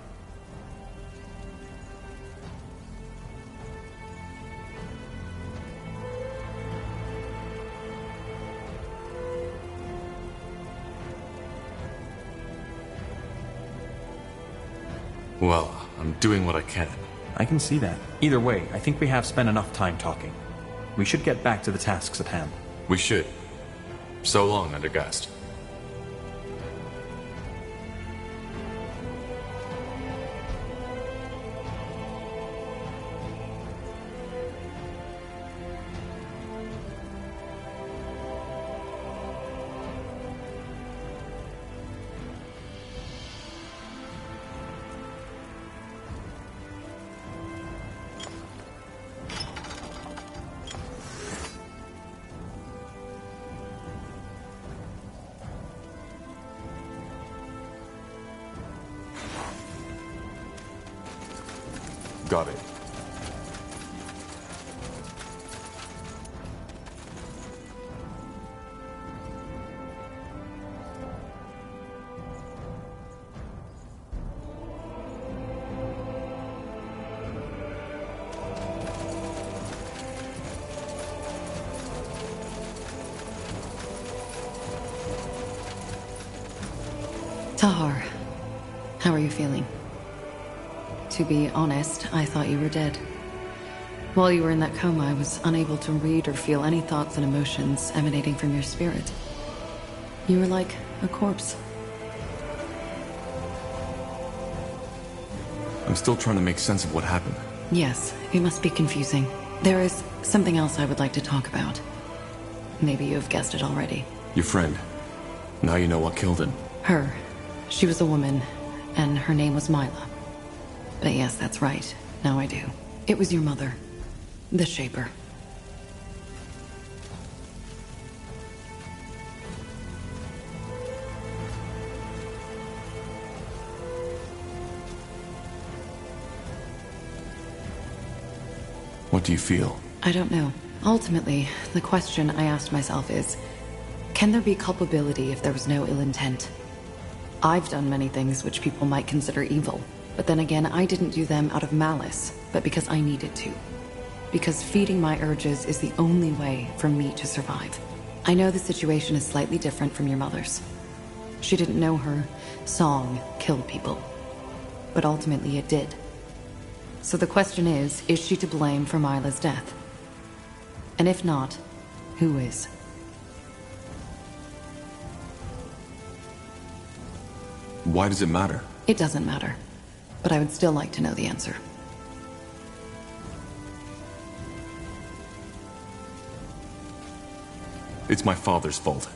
Well, I'm doing what I can. I can see that. Either way, I think we have spent enough time talking. We should get back to the tasks at hand. We should. So long, Undergast. Got it. Tahar, how are you feeling? To be honest, I thought you were dead. While you were in that coma, I was unable to read or feel any thoughts and emotions emanating from your spirit. You were like a corpse. I'm still trying to make sense of what happened. Yes, it must be confusing. There is something else I would like to talk about. Maybe you have guessed it already. Your friend. Now you know what killed him. Her. She was a woman, and her name was Mila. But yes, that's right. Now I do. It was your mother. The Shaper. What do you feel? I don't know. Ultimately, the question I asked myself is, can there be culpability if there was no ill intent? I've done many things which people might consider evil. But then again, I didn't do them out of malice, but because I needed to. Because feeding my urges is the only way for me to survive. I know the situation is slightly different from your mother's. She didn't know her song killed people. But ultimately it did. So the question is she to blame for Myla's death? And if not, who is? Why does it matter? It doesn't matter. But I would still like to know the answer. It's my father's fault.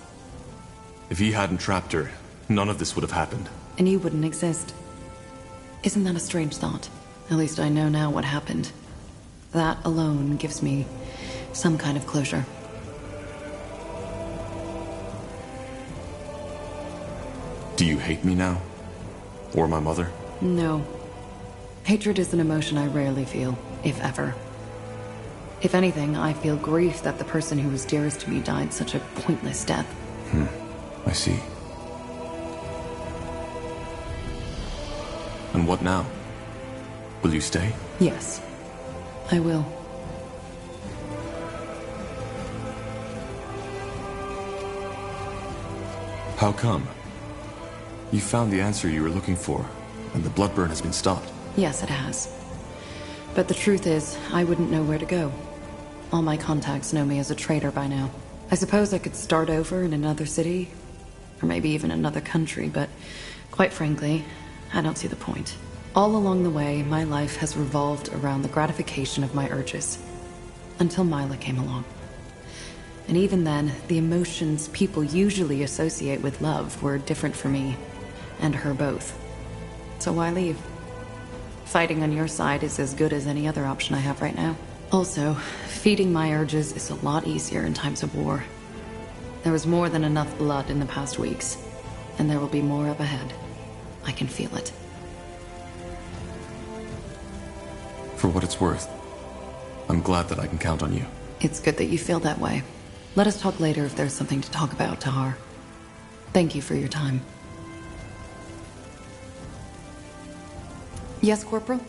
If he hadn't trapped her, none of this would have happened. And you wouldn't exist. Isn't that a strange thought? At least I know now what happened. That alone gives me some kind of closure. Do you hate me now? Or my mother? No. Hatred is an emotion I rarely feel, if ever. If anything, I feel grief that the person who was dearest to me died such a pointless death. I see. And what now? Will you stay? Yes, I will. How come? You found the answer you were looking for, and the blood burn has been stopped. Yes, it has. But the truth is, I wouldn't know where to go. All my contacts know me as a traitor by now. I suppose I could start over in another city, or maybe even another country, but quite frankly, I don't see the point. All along the way, my life has revolved around the gratification of my urges. Until Myla came along. And even then, the emotions people usually associate with love were different for me, and her both. So why leave? Fighting on your side is as good as any other option I have right now. Also, feeding my urges is a lot easier in times of war. There was more than enough blood in the past weeks, and there will be more up ahead. I can feel it. For what it's worth, I'm glad that I can count on you. It's good that you feel that way. Let us talk later if there's something to talk about, Tahar. Thank you for your time. Yes, Corporal?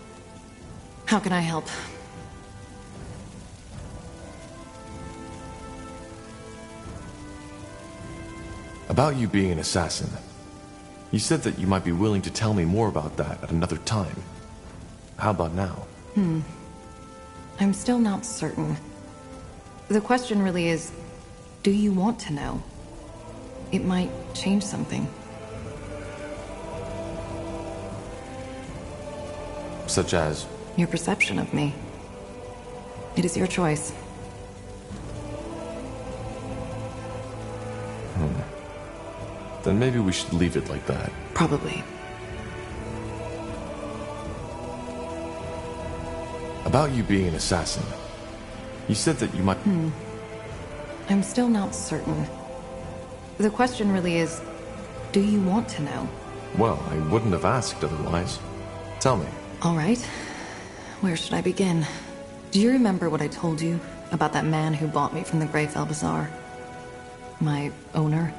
How can I help? About you being an assassin. You said that you might be willing to tell me more about that at another time. How about now? I'm still not certain. The question really is, do you want to know? It might change something. Such as? Your perception of me. It is your choice. Then maybe we should leave it like that. Probably. About you being an assassin. You said that you might... I'm still not certain. The question really is, do you want to know? Well, I wouldn't have asked otherwise. Tell me. All right. Where should I begin? Do you remember what I told you about that man who bought me from the Greyfell Bazaar? My owner?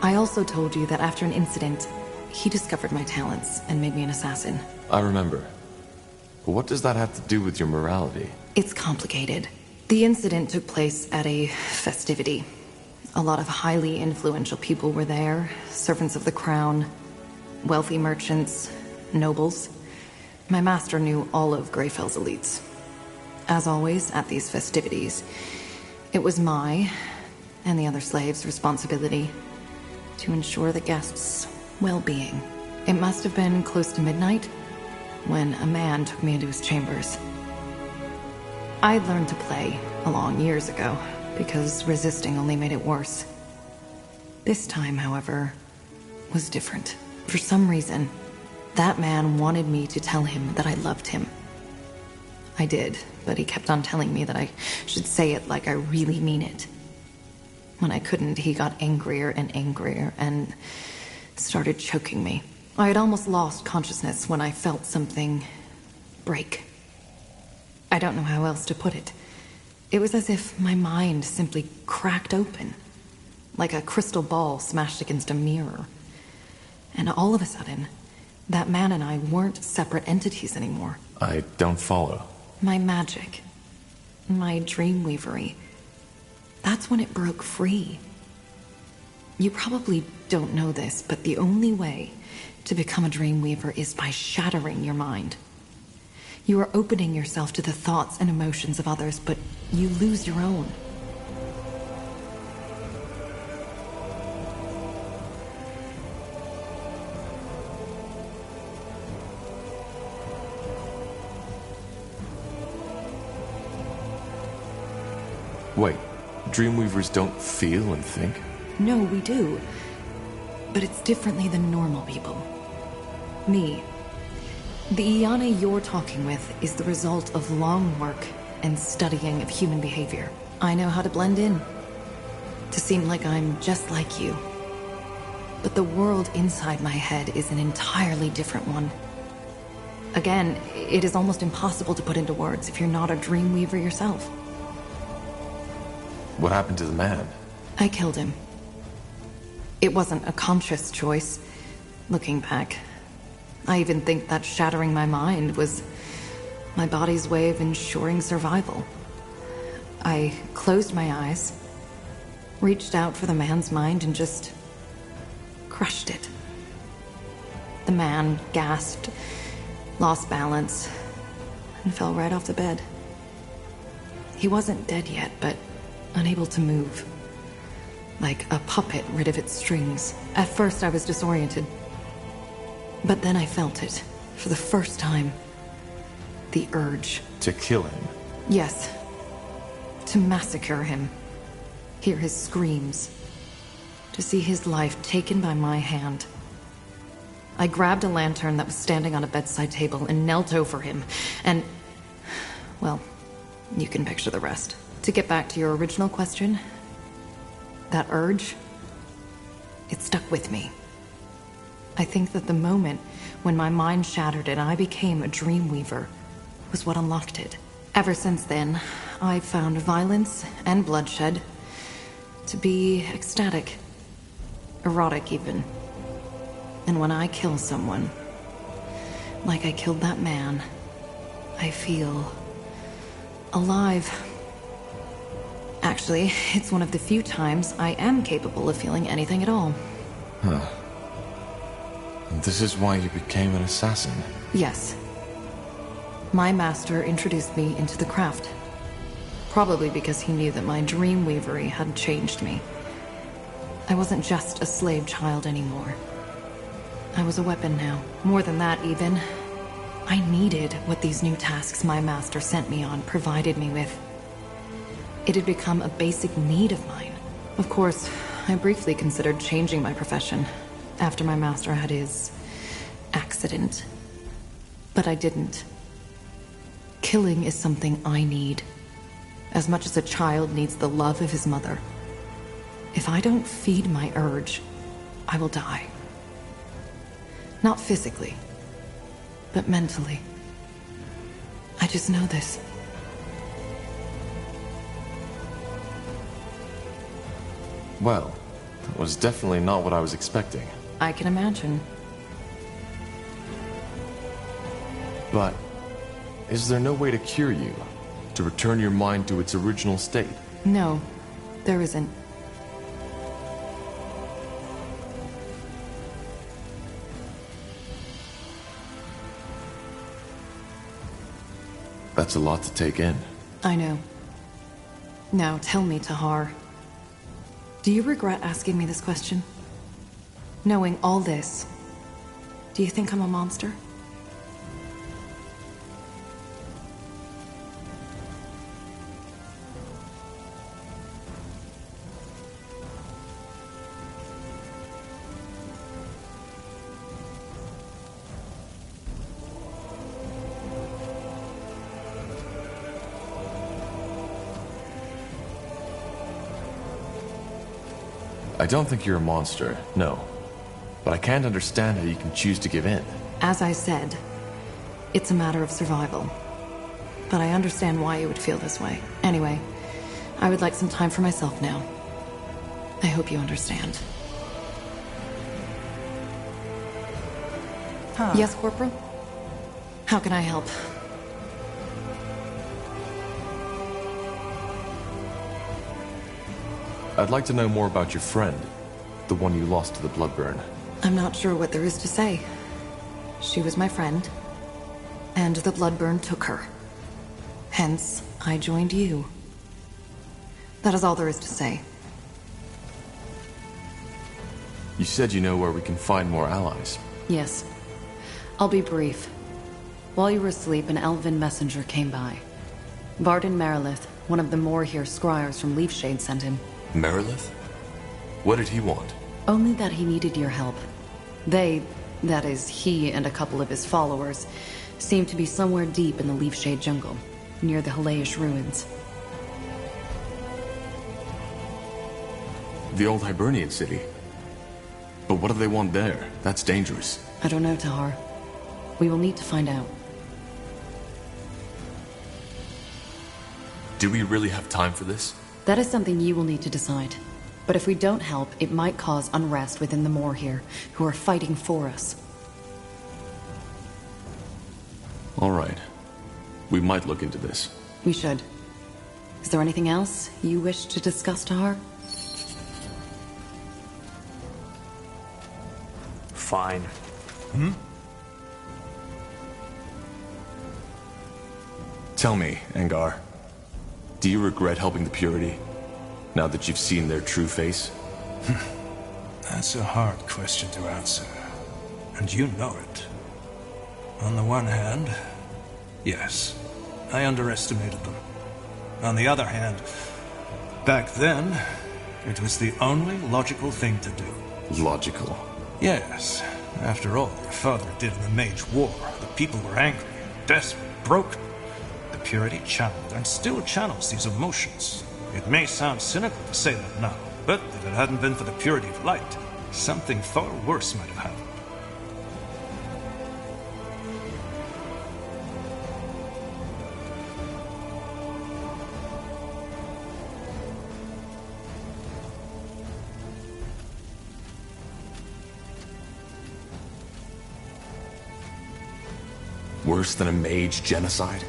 I also told you that after an incident, he discovered my talents and made me an assassin. I remember. But what does that have to do with your morality? It's complicated. The incident took place at a festivity. A lot of highly influential people were there, servants of the crown, wealthy merchants, nobles. My master knew all of Greyfell's elites. As always, at these festivities, it was my, and the other slaves' responsibility to ensure the guests' well-being. It must have been close to midnight when a man took me into his chambers. I'd learned to play along years ago, because resisting only made it worse. This time, however, was different. For some reason, that man wanted me to tell him that I loved him. I did, but he kept on telling me that I should say it like I really mean it. When I couldn't, he got angrier and angrier and started choking me. I had almost lost consciousness when I felt something break. I don't know how else to put it. It was as if my mind simply cracked open, like a crystal ball smashed against a mirror. And all of a sudden, that man and I weren't separate entities anymore. I don't follow. My magic, my dreamweavery, that's when it broke free. You probably don't know this, but the only way to become a dreamweaver is by shattering your mind. You are opening yourself to the thoughts and emotions of others, but you lose your own. Wait, Dreamweavers don't feel and think? No, we do. But it's differently than normal people. Me. The Iana you're talking with is the result of long work and studying of human behavior. I know how to blend in, to seem like I'm just like you. But the world inside my head is an entirely different one. Again, it is almost impossible to put into words if you're not a Dreamweaver yourself. What happened to the man? I killed him. It wasn't a conscious choice, looking back. I even think that shattering my mind was my body's way of ensuring survival. I closed my eyes, reached out for the man's mind, and just crushed it. The man gasped, lost balance, and fell right off the bed. He wasn't dead yet, but unable to move. Like a puppet rid of its strings. At first I was disoriented. But then I felt it, for the first time. The urge. To kill him? Yes. To massacre him. Hear his screams. To see his life taken by my hand. I grabbed a lantern that was standing on a bedside table and knelt over him, and... well, you can picture the rest. To get back to your original question, that urge, it stuck with me. I think that the moment when my mind shattered and I became a Dreamweaver was what unlocked it. Ever since then, I've found violence and bloodshed to be ecstatic, erotic even. And when I kill someone, like I killed that man, I feel alive. Actually, it's one of the few times I am capable of feeling anything at all. Huh. And this is why you became an assassin? Yes. My master introduced me into the craft. Probably because he knew that my Dreamweavery had changed me. I wasn't just a slave child anymore. I was a weapon now. More than that, even. I needed what these new tasks my master sent me on provided me with. It had become a basic need of mine. Of course, I briefly considered changing my profession after my master had his accident. But I didn't. Killing is something I need, as much as a child needs the love of his mother. If I don't feed my urge, I will die. Not physically, but mentally. I just know this. Well, that was definitely not what I was expecting. I can imagine. But is there no way to cure you? To return your mind to its original state? No, there isn't. That's a lot to take in. I know. Now tell me, Tahar. Do you regret asking me this question? Knowing all this, do you think I'm a monster? I don't think you're a monster, no. But I can't understand how you can choose to give in. As I said, it's a matter of survival. But I understand why you would feel this way. Anyway, I would like some time for myself now. I hope you understand. Huh. Yes, Corporal? How can I help? I'd like to know more about your friend, the one you lost to the blood burn. I'm not sure what there is to say. She was my friend. And the Bloodburn took her. Hence, I joined you. That is all there is to say. You said you know where we can find more allies. Yes. I'll be brief. While you were asleep, an elven messenger came by. Varden Merilith, one of the Moorhere scryers from Leafshade, sent him. Merilith? What did he want? Only that he needed your help. They, that is, he and a couple of his followers, seem to be somewhere deep in the Leafshade jungle, near the Halayish ruins. The old Hibernian city? But what do they want there? That's dangerous. I don't know, Tahar. We will need to find out. Do we really have time for this? That is something you will need to decide. But if we don't help, it might cause unrest within the Moorhere, who are fighting for us. All right. We might look into this. We should. Is there anything else you wish to discuss, Tahar? Fine. Tell me, Angar. Do you regret helping the Purity, now that you've seen their true face? That's a hard question to answer. And you know it. On the one hand, yes, I underestimated them. On the other hand, back then, it was the only logical thing to do. Logical? Yes. After all, your father did in the Mage War. The people were angry, desperate, broken. The Purity channeled and still channels these emotions. It may sound cynical to say that now, but if it hadn't been for the Purity of Light, something far worse might have happened. Worse than a mage genocide?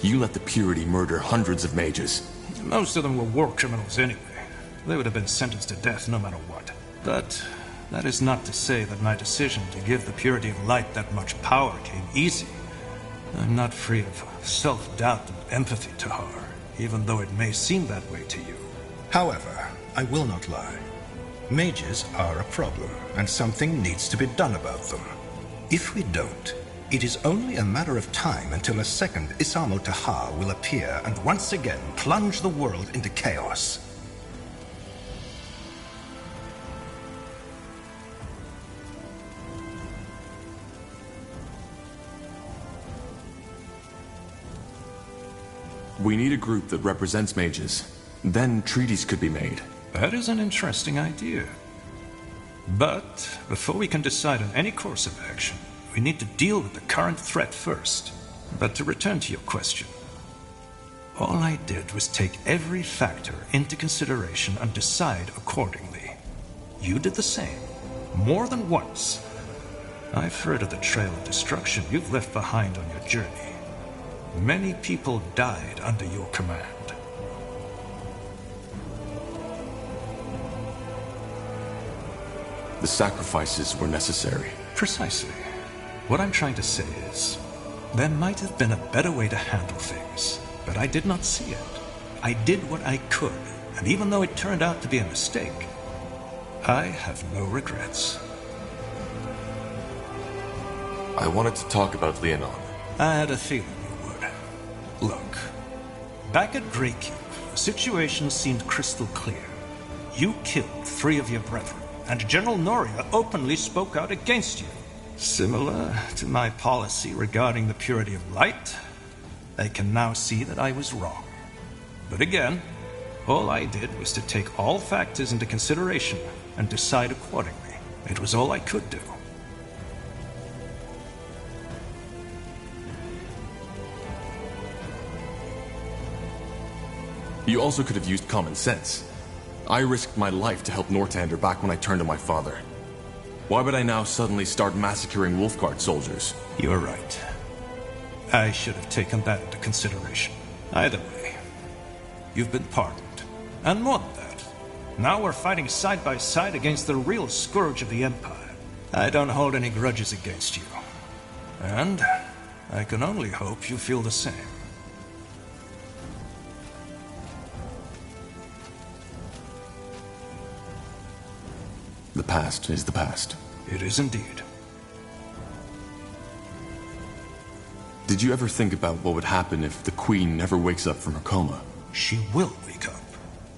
You let the Purity murder hundreds of mages. Most of them were war criminals anyway. They would have been sentenced to death no matter what. But that is not to say that my decision to give the Purity of Light that much power came easy. I'm not free of self-doubt and empathy, Tahar, even though it may seem that way to you. However, I will not lie. Mages are a problem, and something needs to be done about them. If we don't, it is only a matter of time until a second Isamo Tahar will appear and once again plunge the world into chaos. We need a group that represents mages. Then treaties could be made. That is an interesting idea. But before we can decide on any course of action, we need to deal with the current threat first. But to return to your question, all I did was take every factor into consideration and decide accordingly. You did the same, more than once. I've heard of the trail of destruction you've left behind on your journey. Many people died under your command. The sacrifices were necessary. Precisely. What I'm trying to say is, there might have been a better way to handle things, but I did not see it. I did what I could, and even though it turned out to be a mistake, I have no regrets. I wanted to talk about Leonon. I had a feeling you would. Look, back at Greycube, the situation seemed crystal clear. You killed 3 of your brethren, and General Noria openly spoke out against you. Similar to my policy regarding the purity of light, I can now see that I was wrong. But again, all I did was to take all factors into consideration and decide accordingly. It was all I could do. You also could have used common sense. I risked my life to help Northander back when I turned to my father. Why would I now suddenly start massacring Wolfguard soldiers? You're right. I should have taken that into consideration. Either way, you've been pardoned. And more than that, now we're fighting side by side against the real scourge of the Empire. I don't hold any grudges against you. And I can only hope you feel the same. The past is the past. It is indeed. Did you ever think about what would happen if the Queen never wakes up from her coma? She will wake up.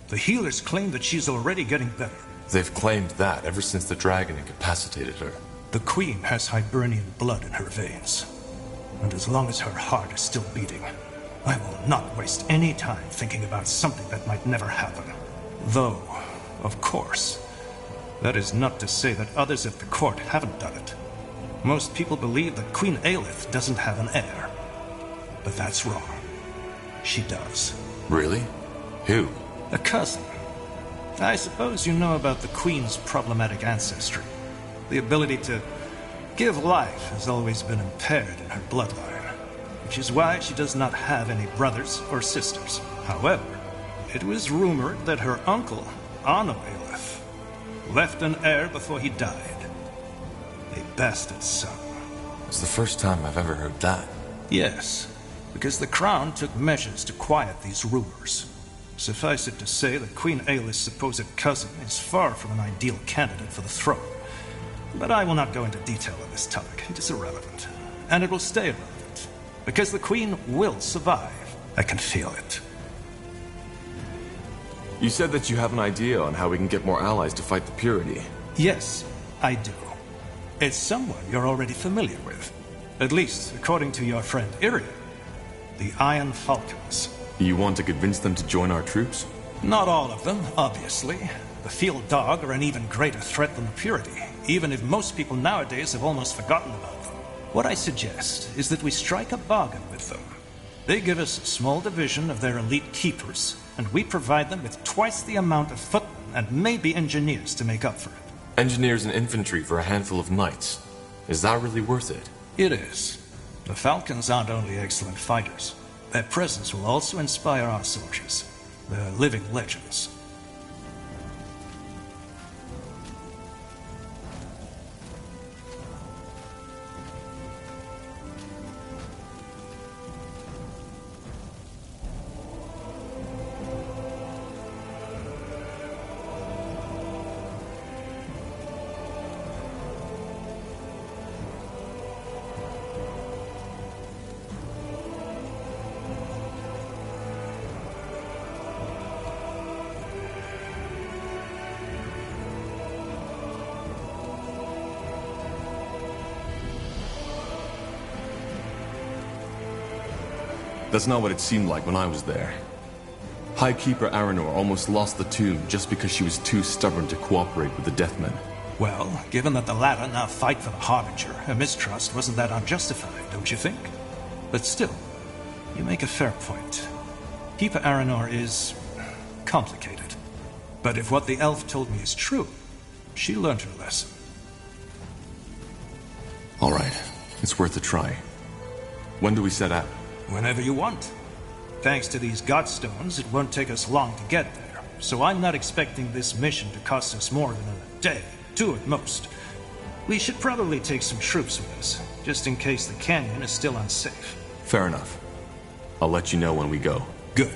The healers claim that she's already getting better. They've claimed that ever since the dragon incapacitated her. The Queen has Hibernian blood in her veins. And as long as her heart is still beating, I will not waste any time thinking about something that might never happen. Though, of course, that is not to say that others at the court haven't done it. Most people believe that Queen Aelith doesn't have an heir. But that's wrong. She does. Really? Who? A cousin. I suppose you know about the Queen's problematic ancestry. The ability to give life has always been impaired in her bloodline, which is why she does not have any brothers or sisters. However, it was rumored that her uncle, Anno Aelith, left an heir before he died. A bastard son. It's the first time I've ever heard that. Yes, because the Crown took measures to quiet these rumors. Suffice it to say that Queen Aelith's supposed cousin is far from an ideal candidate for the throne. But I will not go into detail on this topic. It is irrelevant. And it will stay irrelevant. Because the Queen will survive. I can feel it. You said that you have an idea on how we can get more allies to fight the Purity. Yes, I do. It's someone you're already familiar with. At least, according to your friend Irian. The Iron Falcons. You want to convince them to join our troops? Not all of them, obviously. The Field Dog are an even greater threat than the Purity, even if most people nowadays have almost forgotten about them. What I suggest is that we strike a bargain with them. They give us a small division of their elite keepers, and we provide them with twice the amount of footmen and maybe engineers to make up for it. Engineers and infantry for a handful of knights. Is that really worth it? It is. The Falcons aren't only excellent fighters. Their presence will also inspire our soldiers. They're living legends. That's not what it seemed like when I was there. High Keeper Aranor almost lost the tomb just because she was too stubborn to cooperate with the Deathmen. Well, given that the latter now fight for the Harbinger, her mistrust wasn't that unjustified, don't you think? But still, you make a fair point. Keeper Aranor is complicated. But if what the elf told me is true, she learned her lesson. All right, it's worth a try. When do we set out? Whenever you want. Thanks to these Godstones, it won't take us long to get there. So I'm not expecting this mission to cost us more than a day, 2 at most. We should probably take some troops with us, just in case the canyon is still unsafe. Fair enough. I'll let you know when we go. Good.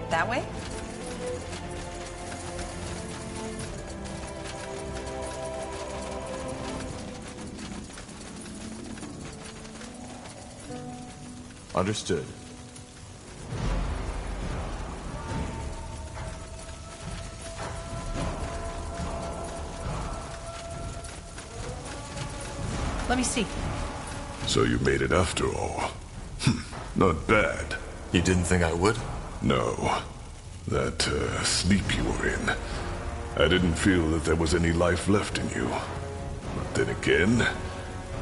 That way? Understood. Let me see. So you made it after all. Not bad. You didn't think I would? No. That sleep you were in. I didn't feel that there was any life left in you. But then again,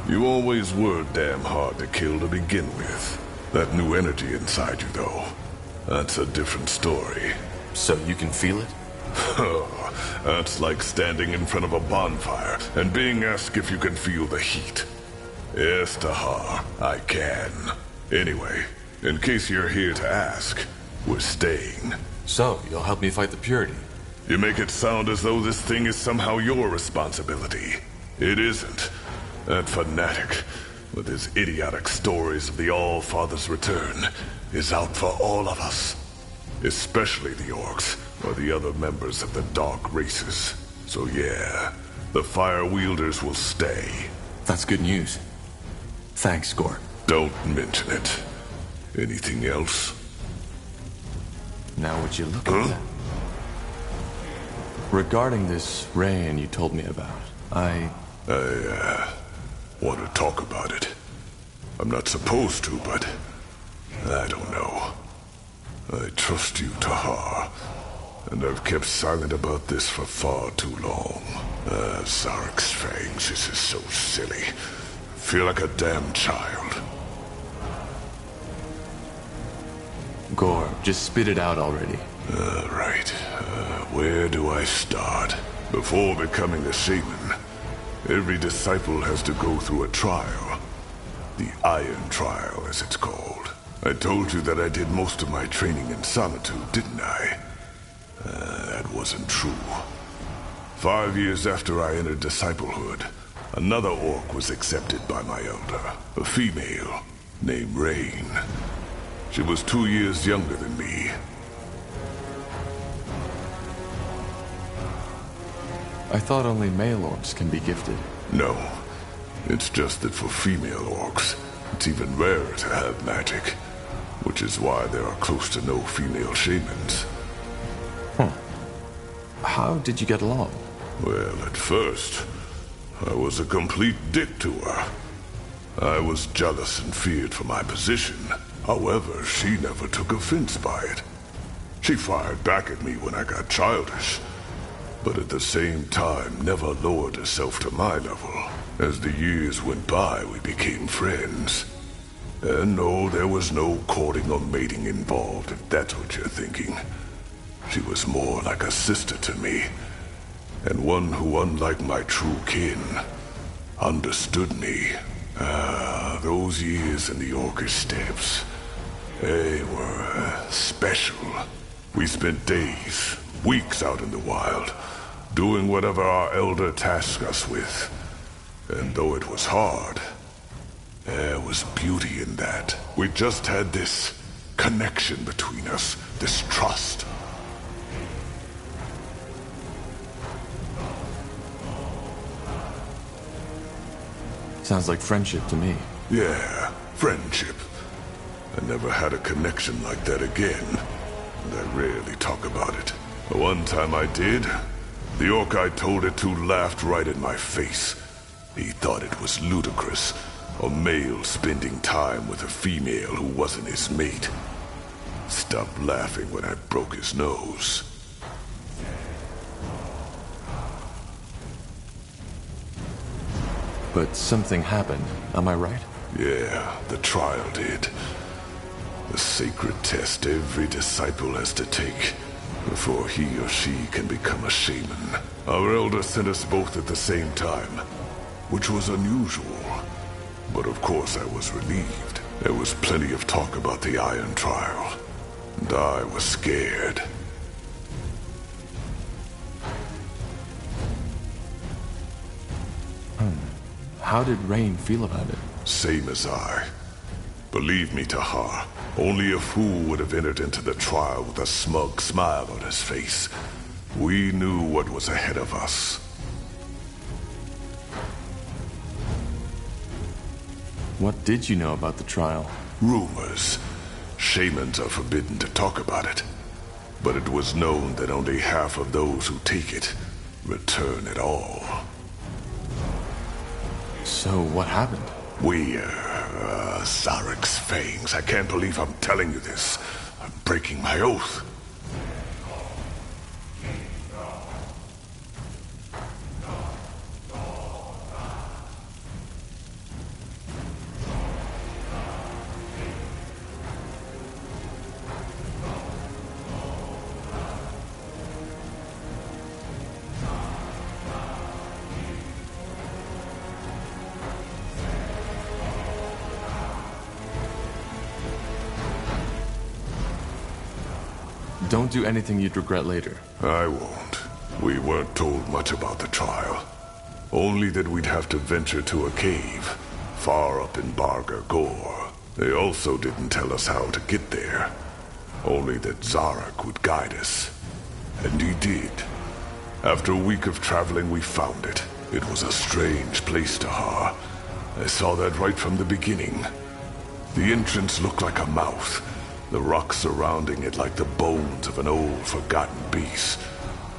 you always were damn hard to kill to begin with. That new energy inside you, though, that's a different story. So you can feel it? Oh, that's like standing in front of a bonfire and being asked if you can feel the heat. Yes, Tahar, I can. Anyway, in case you're here to ask, we're staying. So, you'll help me fight the Purity? You make it sound as though this thing is somehow your responsibility. It isn't. That fanatic, with his idiotic stories of the All-Father's return, is out for all of us. Especially the orcs, or the other members of the dark races. So yeah, the Fire Wielders will stay. That's good news. Thanks, Gore. Don't mention it. Anything else? Now would you look at that? Regarding this rain you told me about, I want to talk about it. I'm not supposed to, but I don't know. I trust you, Tahar, and I've kept silent about this for far too long. Zarek's fangs, this is so silly. I feel like a damn child. Gore, just spit it out already. Right. Where do I start? Before becoming a shaman, every disciple has to go through a trial. The Iron Trial, as it's called. I told you that I did most of my training in solitude, didn't I? That wasn't true. 5 years after I entered disciplehood, another orc was accepted by my elder. A female named Rain. She was 2 years younger than me. I thought only male orcs can be gifted. No. It's just that for female orcs, it's even rarer to have magic. Which is why there are close to no female shamans. Huh. How did you get along? Well, at first, I was a complete dick to her. I was jealous and feared for my position. However, she never took offense by it. She fired back at me when I got childish, but at the same time never lowered herself to my level. As the years went by, we became friends. And no, there was no courting or mating involved, if that's what you're thinking. She was more like a sister to me, and one who, unlike my true kin, understood me. Those years in the Orcish steppes, they were special. We spent days, weeks out in the wild, doing whatever our elder tasked us with. And though it was hard, there was beauty in that. We just had this connection between us, this trust. Sounds like friendship to me. Yeah, friendship. I never had a connection like that again, and I rarely talk about it. The one time I did, the orc I told it to laughed right in my face. He thought it was ludicrous, a male spending time with a female who wasn't his mate. Stopped laughing when I broke his nose. But something happened, am I right? Yeah, the trial did. The sacred test every disciple has to take before he or she can become a shaman. Our elder sent us both at the same time, which was unusual. But of course I was relieved. There was plenty of talk about the Iron Trial, and I was scared. How did Rain feel about it? Same as I. Believe me, Tahar, only a fool would have entered into the trial with a smug smile on his face. We knew what was ahead of us. What did you know about the trial? Rumors. Shamans are forbidden to talk about it. But it was known that only half of those who take it return at all. So what happened? Zarek's fangs. I can't believe I'm telling you this. I'm breaking my oath. Don't do anything you'd regret later. I won't. We weren't told much about the trial. Only that we'd have to venture to a cave, far up in Barga Gore. They also didn't tell us how to get there. Only that Zarak would guide us. And he did. After a week of traveling, we found it. It was a strange place, Tahar. I saw that right from the beginning. The entrance looked like a mouth. The rocks surrounding it like the bones of an old, forgotten beast.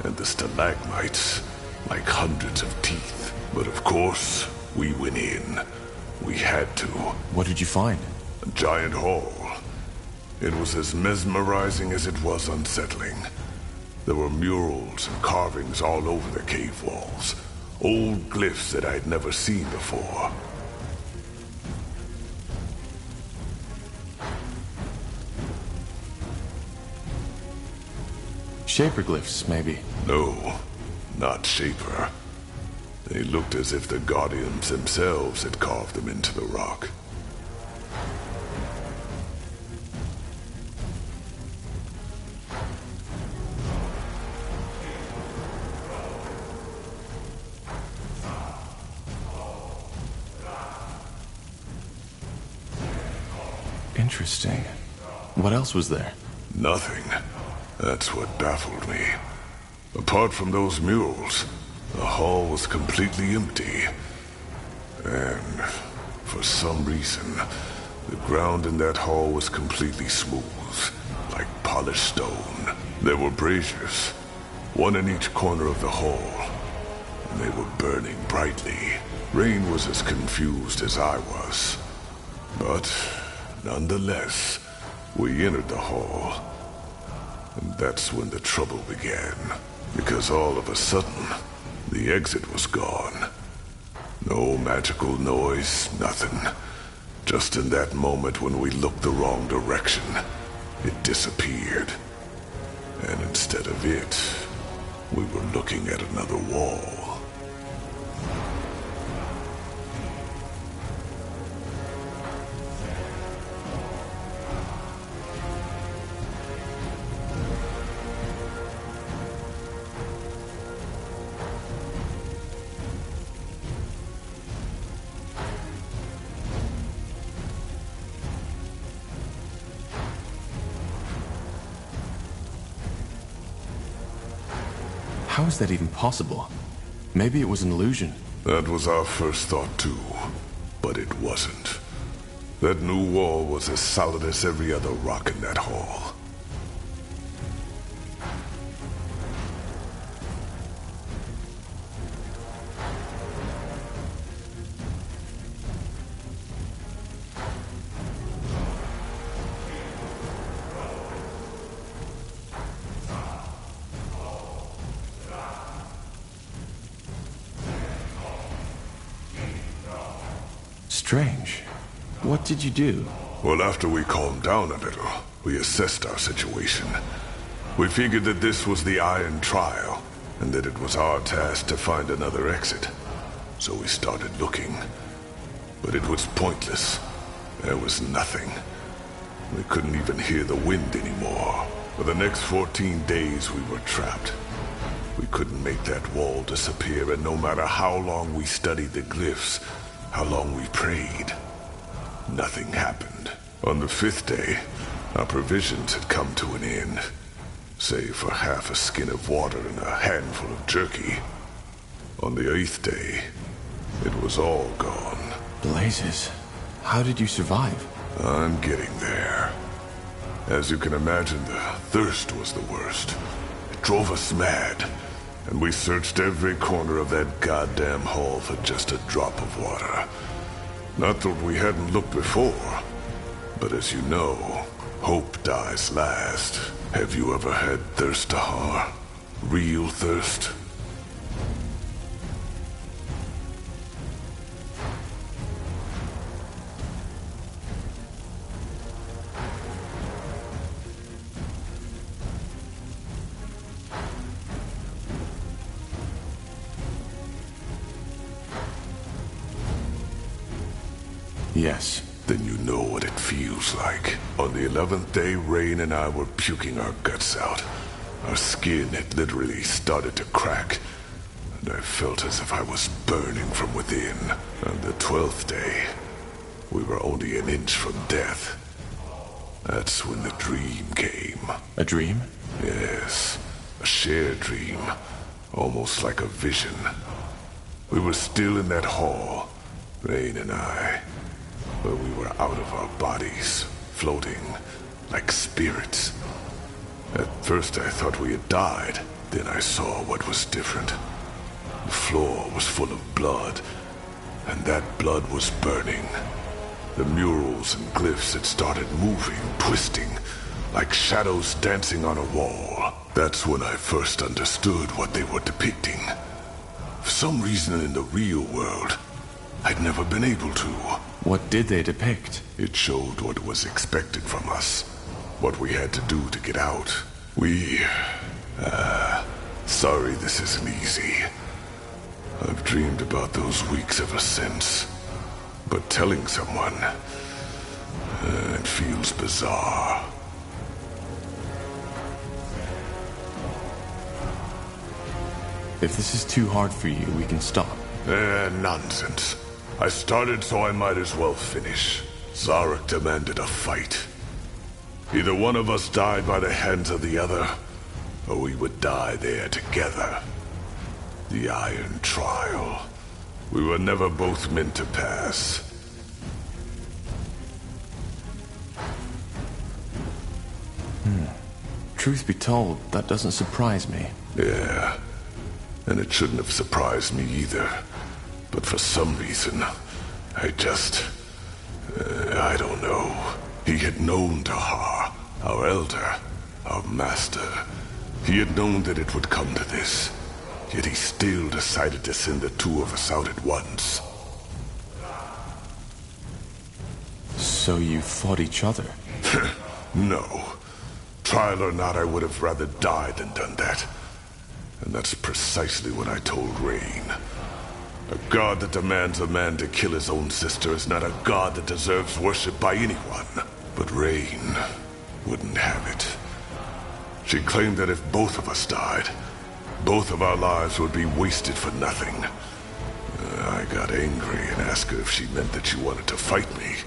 And the stalagmites, like hundreds of teeth. But of course, we went in. We had to. What did you find? A giant hall. It was as mesmerizing as it was unsettling. There were murals and carvings all over the cave walls. Old glyphs that I'd never seen before. Shaper glyphs, maybe? No, not Shaper. They looked as if the Guardians themselves had carved them into the rock. Interesting. What else was there? Nothing. That's what baffled me. Apart from those murals, the hall was completely empty. And for some reason, the ground in that hall was completely smooth, like polished stone. There were braziers, one in each corner of the hall, and they were burning brightly. Rain was as confused as I was. But nonetheless, we entered the hall. And that's when the trouble began. Because all of a sudden, the exit was gone. No magical noise, nothing. Just in that moment when we looked the wrong direction, it disappeared. And instead of it, we were looking at another wall. How is that even possible? Maybe it was an illusion. That was our first thought too, but it wasn't. That new wall was as solid as every other rock in that hall. Strange. What did you do? Well, after we calmed down a little, we assessed our situation. We figured that this was the Iron Trial, and that it was our task to find another exit. So we started looking. But it was pointless. There was nothing. We couldn't even hear the wind anymore. For the next 14 days, we were trapped. We couldn't make that wall disappear, and no matter how long we studied the glyphs, how long we prayed, nothing happened. On the 5th day, our provisions had come to an end, save for half a skin of water and a handful of jerky. On the 8th day, it was all gone. Blazes. How did you survive? I'm getting there. As you can imagine, the thirst was the worst. It drove us mad, and we searched every corner of that goddamn hall for just a drop of water. Not that we hadn't looked before, but as you know, hope dies last. Have you ever had thirst, Tahar? Real thirst? Yes. Then you know what it feels like. On the 11th day, Rain and I were puking our guts out. Our skin had literally started to crack, and I felt as if I was burning from within. On the 12th day, we were only an inch from death. That's when the dream came. A dream? Yes, a shared dream, almost like a vision. We were still in that hall, Rain and I, but we were out of our bodies, floating like spirits. At first I thought we had died, then I saw what was different. The floor was full of blood, and that blood was burning. The murals and glyphs had started moving, twisting, like shadows dancing on a wall. That's when I first understood what they were depicting. For some reason in the real world, I'd never been able to. What did they depict? It showed what was expected from us, what we had to do to get out. Sorry this isn't easy. I've dreamed about those weeks ever since. But telling someone, it feels bizarre. If this is too hard for you, we can stop. Nonsense. I started, so I might as well finish. Zarek demanded a fight. Either one of us died by the hands of the other, or we would die there together. The Iron Trial. We were never both meant to pass. Truth be told, that doesn't surprise me. Yeah, and it shouldn't have surprised me either. But for some reason, I don't know. He had known Tahar, our elder, our master. He had known that it would come to this. Yet he still decided to send the two of us out at once. So you fought each other? No. Trial or not, I would have rather died than done that. And that's precisely what I told Rain. A god that demands a man to kill his own sister is not a god that deserves worship by anyone. But Rain wouldn't have it. She claimed that if both of us died, both of our lives would be wasted for nothing. I got angry and asked her if she meant that she wanted to fight me.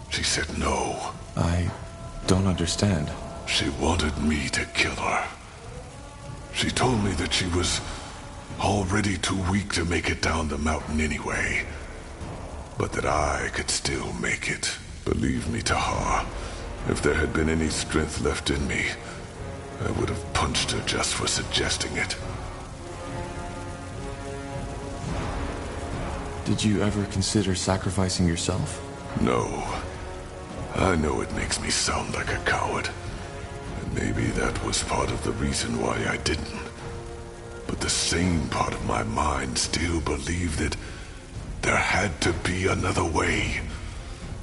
She said no. I don't understand. She wanted me to kill her. She told me that she was already too weak to make it down the mountain anyway, but that I could still make it. Believe me, Tahar, if there had been any strength left in me, I would have punched her just for suggesting it. Did you ever consider sacrificing yourself? No. I know it makes me sound like a coward. And maybe that was part of the reason why I didn't. But the same part of my mind still believed that there had to be another way.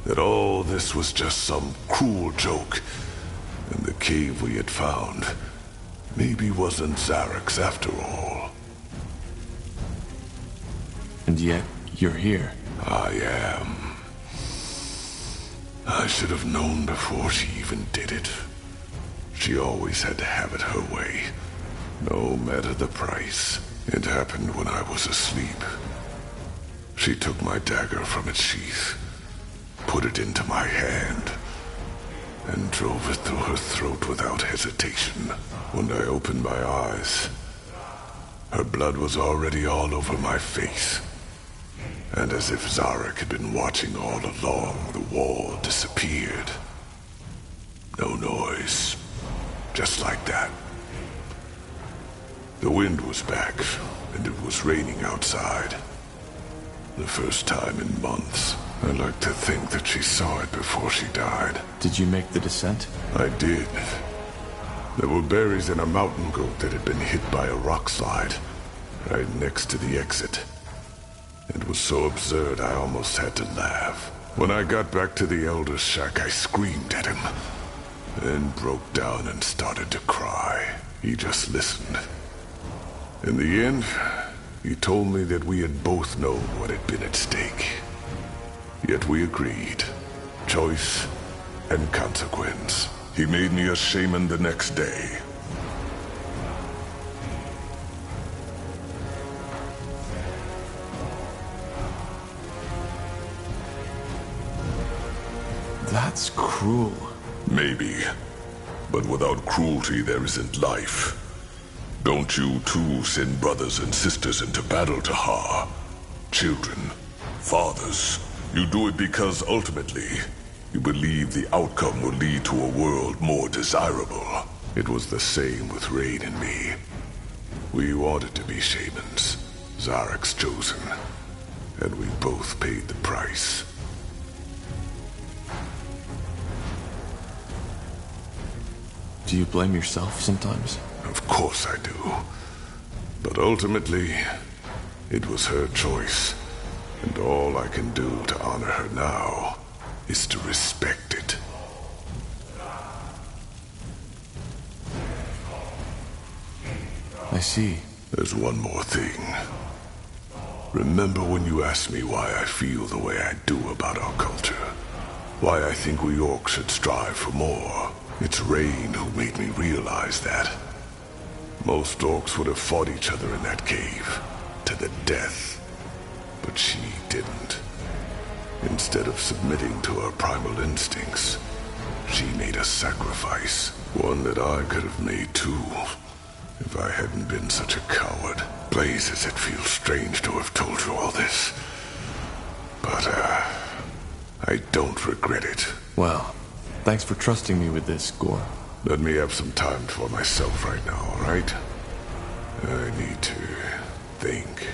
That all this was just some cruel joke. And the cave we had found maybe wasn't Zarek's after all. And yet, you're here. I am. I should have known before she even did it. She always had to have it her way, no matter the price. It happened when I was asleep. She took my dagger from its sheath, put it into my hand, and drove it through her throat without hesitation. When I opened my eyes, her blood was already all over my face. And as if Zarek had been watching all along, the wall disappeared. No noise. Just like that. The wind was back, and it was raining outside. The first time in months. I like to think that she saw it before she died. Did you make the descent? I did. There were berries in a mountain goat that had been hit by a rock slide, right next to the exit. It was so absurd I almost had to laugh. When I got back to the Elder's shack, I screamed at him, then broke down and started to cry. He just listened. In the end, he told me that we had both known what had been at stake. Yet we agreed. Choice and consequence. He made me a shaman the next day. That's cruel. Maybe. But without cruelty, there isn't life. Don't you too send brothers and sisters into battle, Tahar? Children, fathers. You do it because ultimately, you believe the outcome will lead to a world more desirable. It was the same with Rain and me. We wanted to be shamans, Zarek's chosen, and we both paid the price. Do you blame yourself sometimes? Of course I do. But ultimately, it was her choice. And all I can do to honor her now is to respect it. I see. There's one more thing. Remember when you asked me why I feel the way I do about our culture? Why I think we orcs should strive for more? It's Rain who made me realize that. Most orcs would have fought each other in that cave, to the death. But she didn't. Instead of submitting to her primal instincts, she made a sacrifice. One that I could have made too, if I hadn't been such a coward. Blazes, it feels strange to have told you all this. But, I don't regret it. Well, thanks for trusting me with this, Gore. Let me have some time for myself right now, all right? I need to think.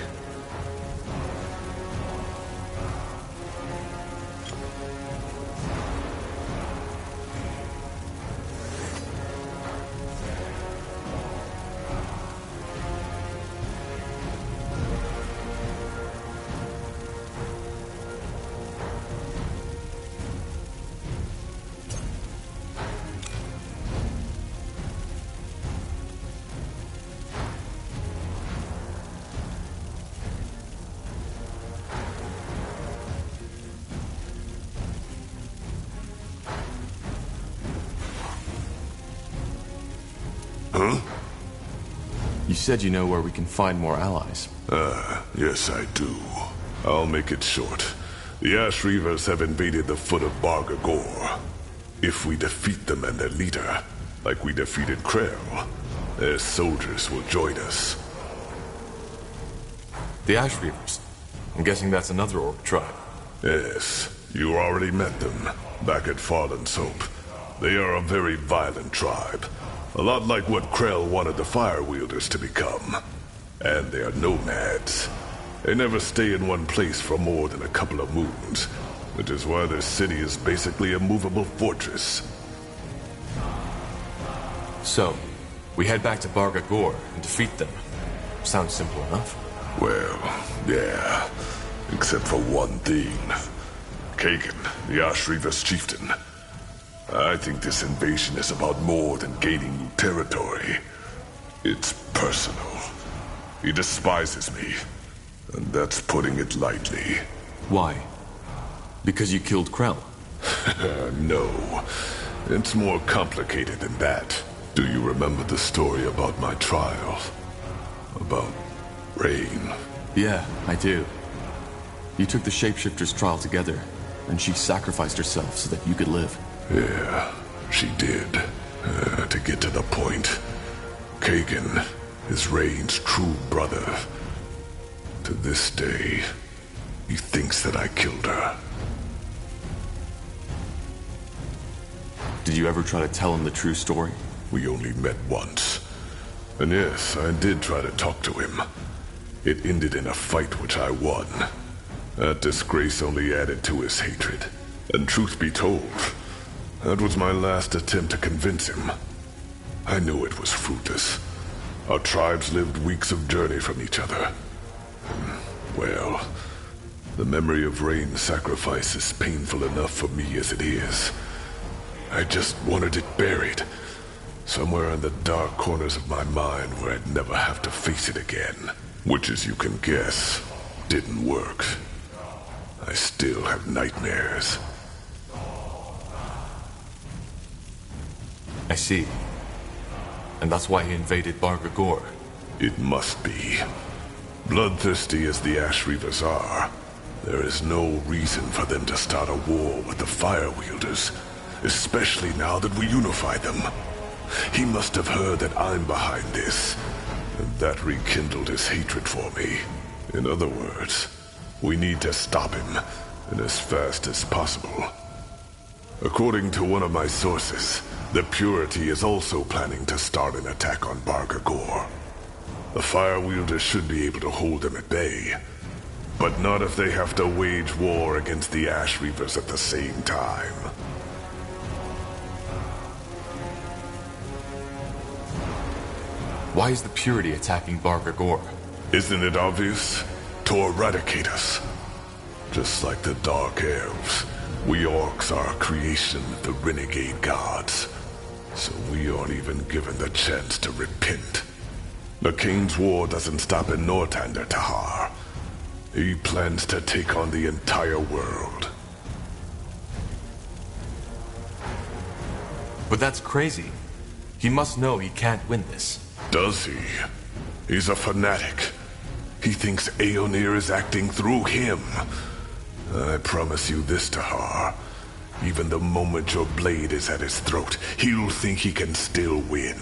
Huh? You said you know where we can find more allies. Yes I do. I'll make it short. The Ash Reavers have invaded the foot of Barga Gore. If we defeat them and their leader, like we defeated Krell, their soldiers will join us. The Ash Reavers? I'm guessing that's another orc tribe. Yes, you already met them, back at Farland's Hope. They are a very violent tribe. A lot like what Krell wanted the Fire Wielders to become. And they are nomads. They never stay in one place for more than a couple of moons, which is why their city is basically a movable fortress. So, we head back to Barga Gore and defeat them. Sounds simple enough. Well, yeah. Except for one thing. Kagan, the Ash Reavers chieftain. I think this invasion is about more than gaining new territory. It's personal. He despises me. And that's putting it lightly. Why? Because you killed Krell? No. It's more complicated than that. Do you remember the story about my trial? About Rain? Yeah, I do. You took the Shapeshifter's trial together, and she sacrificed herself so that you could live. Yeah, she did. To get to the point, Kagan is Rain's true brother. To this day, he thinks that I killed her. Did you ever try to tell him the true story? We only met once. And yes, I did try to talk to him. It ended in a fight which I won. That disgrace only added to his hatred. And truth be told, that was my last attempt to convince him. I knew it was fruitless. Our tribes lived weeks of journey from each other. Well, the memory of Rain's sacrifice is painful enough for me as it is. I just wanted it buried. Somewhere in the dark corners of my mind where I'd never have to face it again. Which, as you can guess, didn't work. I still have nightmares. I see. And that's why he invaded Barga Gore. It must be. Bloodthirsty as the Ash Reavers are, There is no reason for them to start a war with the Fire Wielders, especially now that we unify them. He must have heard that I'm behind this, and that rekindled his hatred for me. In other words, we need to stop him, and as fast as possible. According to one of my sources, the Purity is also planning to start an attack on Bargagor. The Fire Wielders should be able to hold them at bay, but not if they have to wage war against the Ash Reavers at the same time. Why is the Purity attacking Bargagor? Isn't it obvious? To eradicate us. Just like the Dark Elves, we Orcs are a creation of the renegade gods. So we aren't even given the chance to repent. Lakain's war doesn't stop in Northander, Tahar. He plans to take on the entire world. But that's crazy. He must know he can't win this. Does he? He's a fanatic. He thinks Aeonir is acting through him. I promise you this, Tahar. Even the moment your blade is at his throat, he'll think he can still win.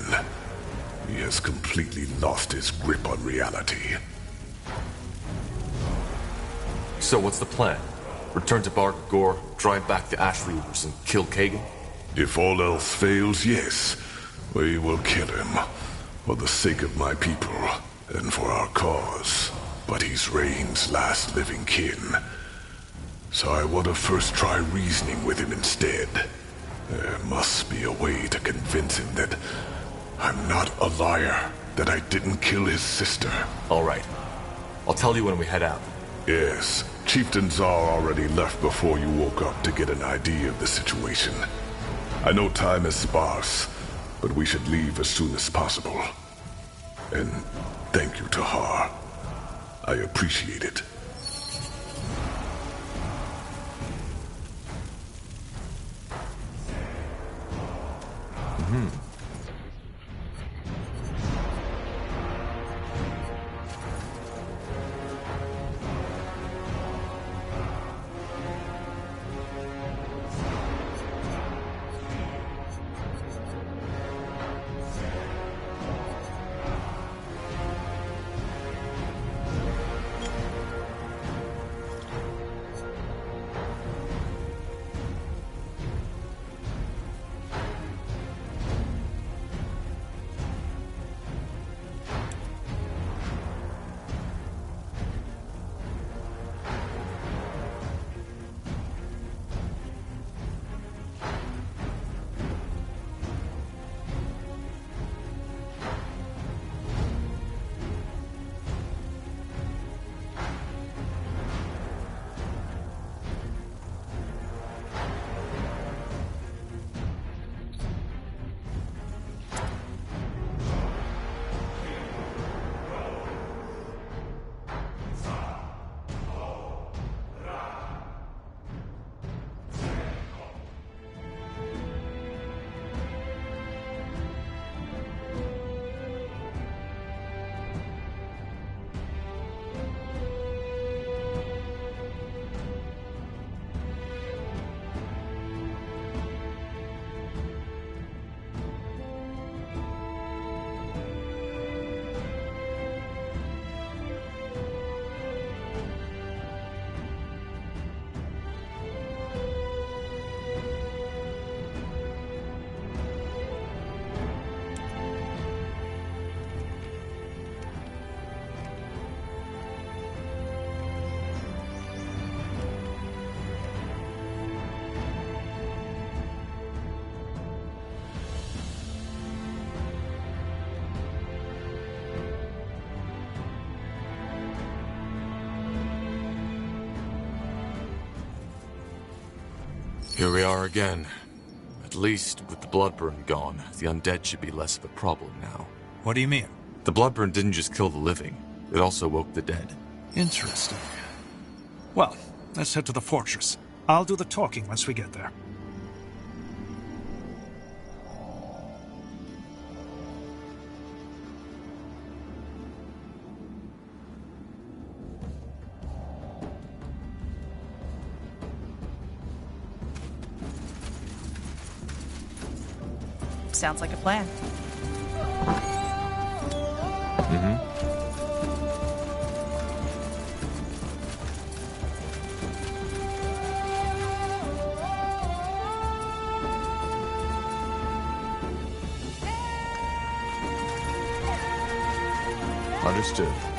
He has completely lost his grip on reality. So what's the plan? Return to Bargagor, drive back the Ash Reavers, and kill Kagan? If all else fails, yes. We will kill him. For the sake of my people, and for our cause. But he's Rain's last living kin. So I want to first try reasoning with him instead. There must be a way to convince him that I'm not a liar, that I didn't kill his sister. All right. I'll tell you when we head out. Yes, Chieftain Czar already left before you woke up to get an idea of the situation. I know time is sparse, but we should leave as soon as possible. And thank you, Tahar. I appreciate it. Here we are again. At least, with the Bloodburn gone, the undead should be less of a problem now. What do you mean? The Bloodburn didn't just kill the living, it also woke the dead. Interesting. Well, let's head to the fortress. I'll do the talking once we get there. Sounds like a plan. Understood.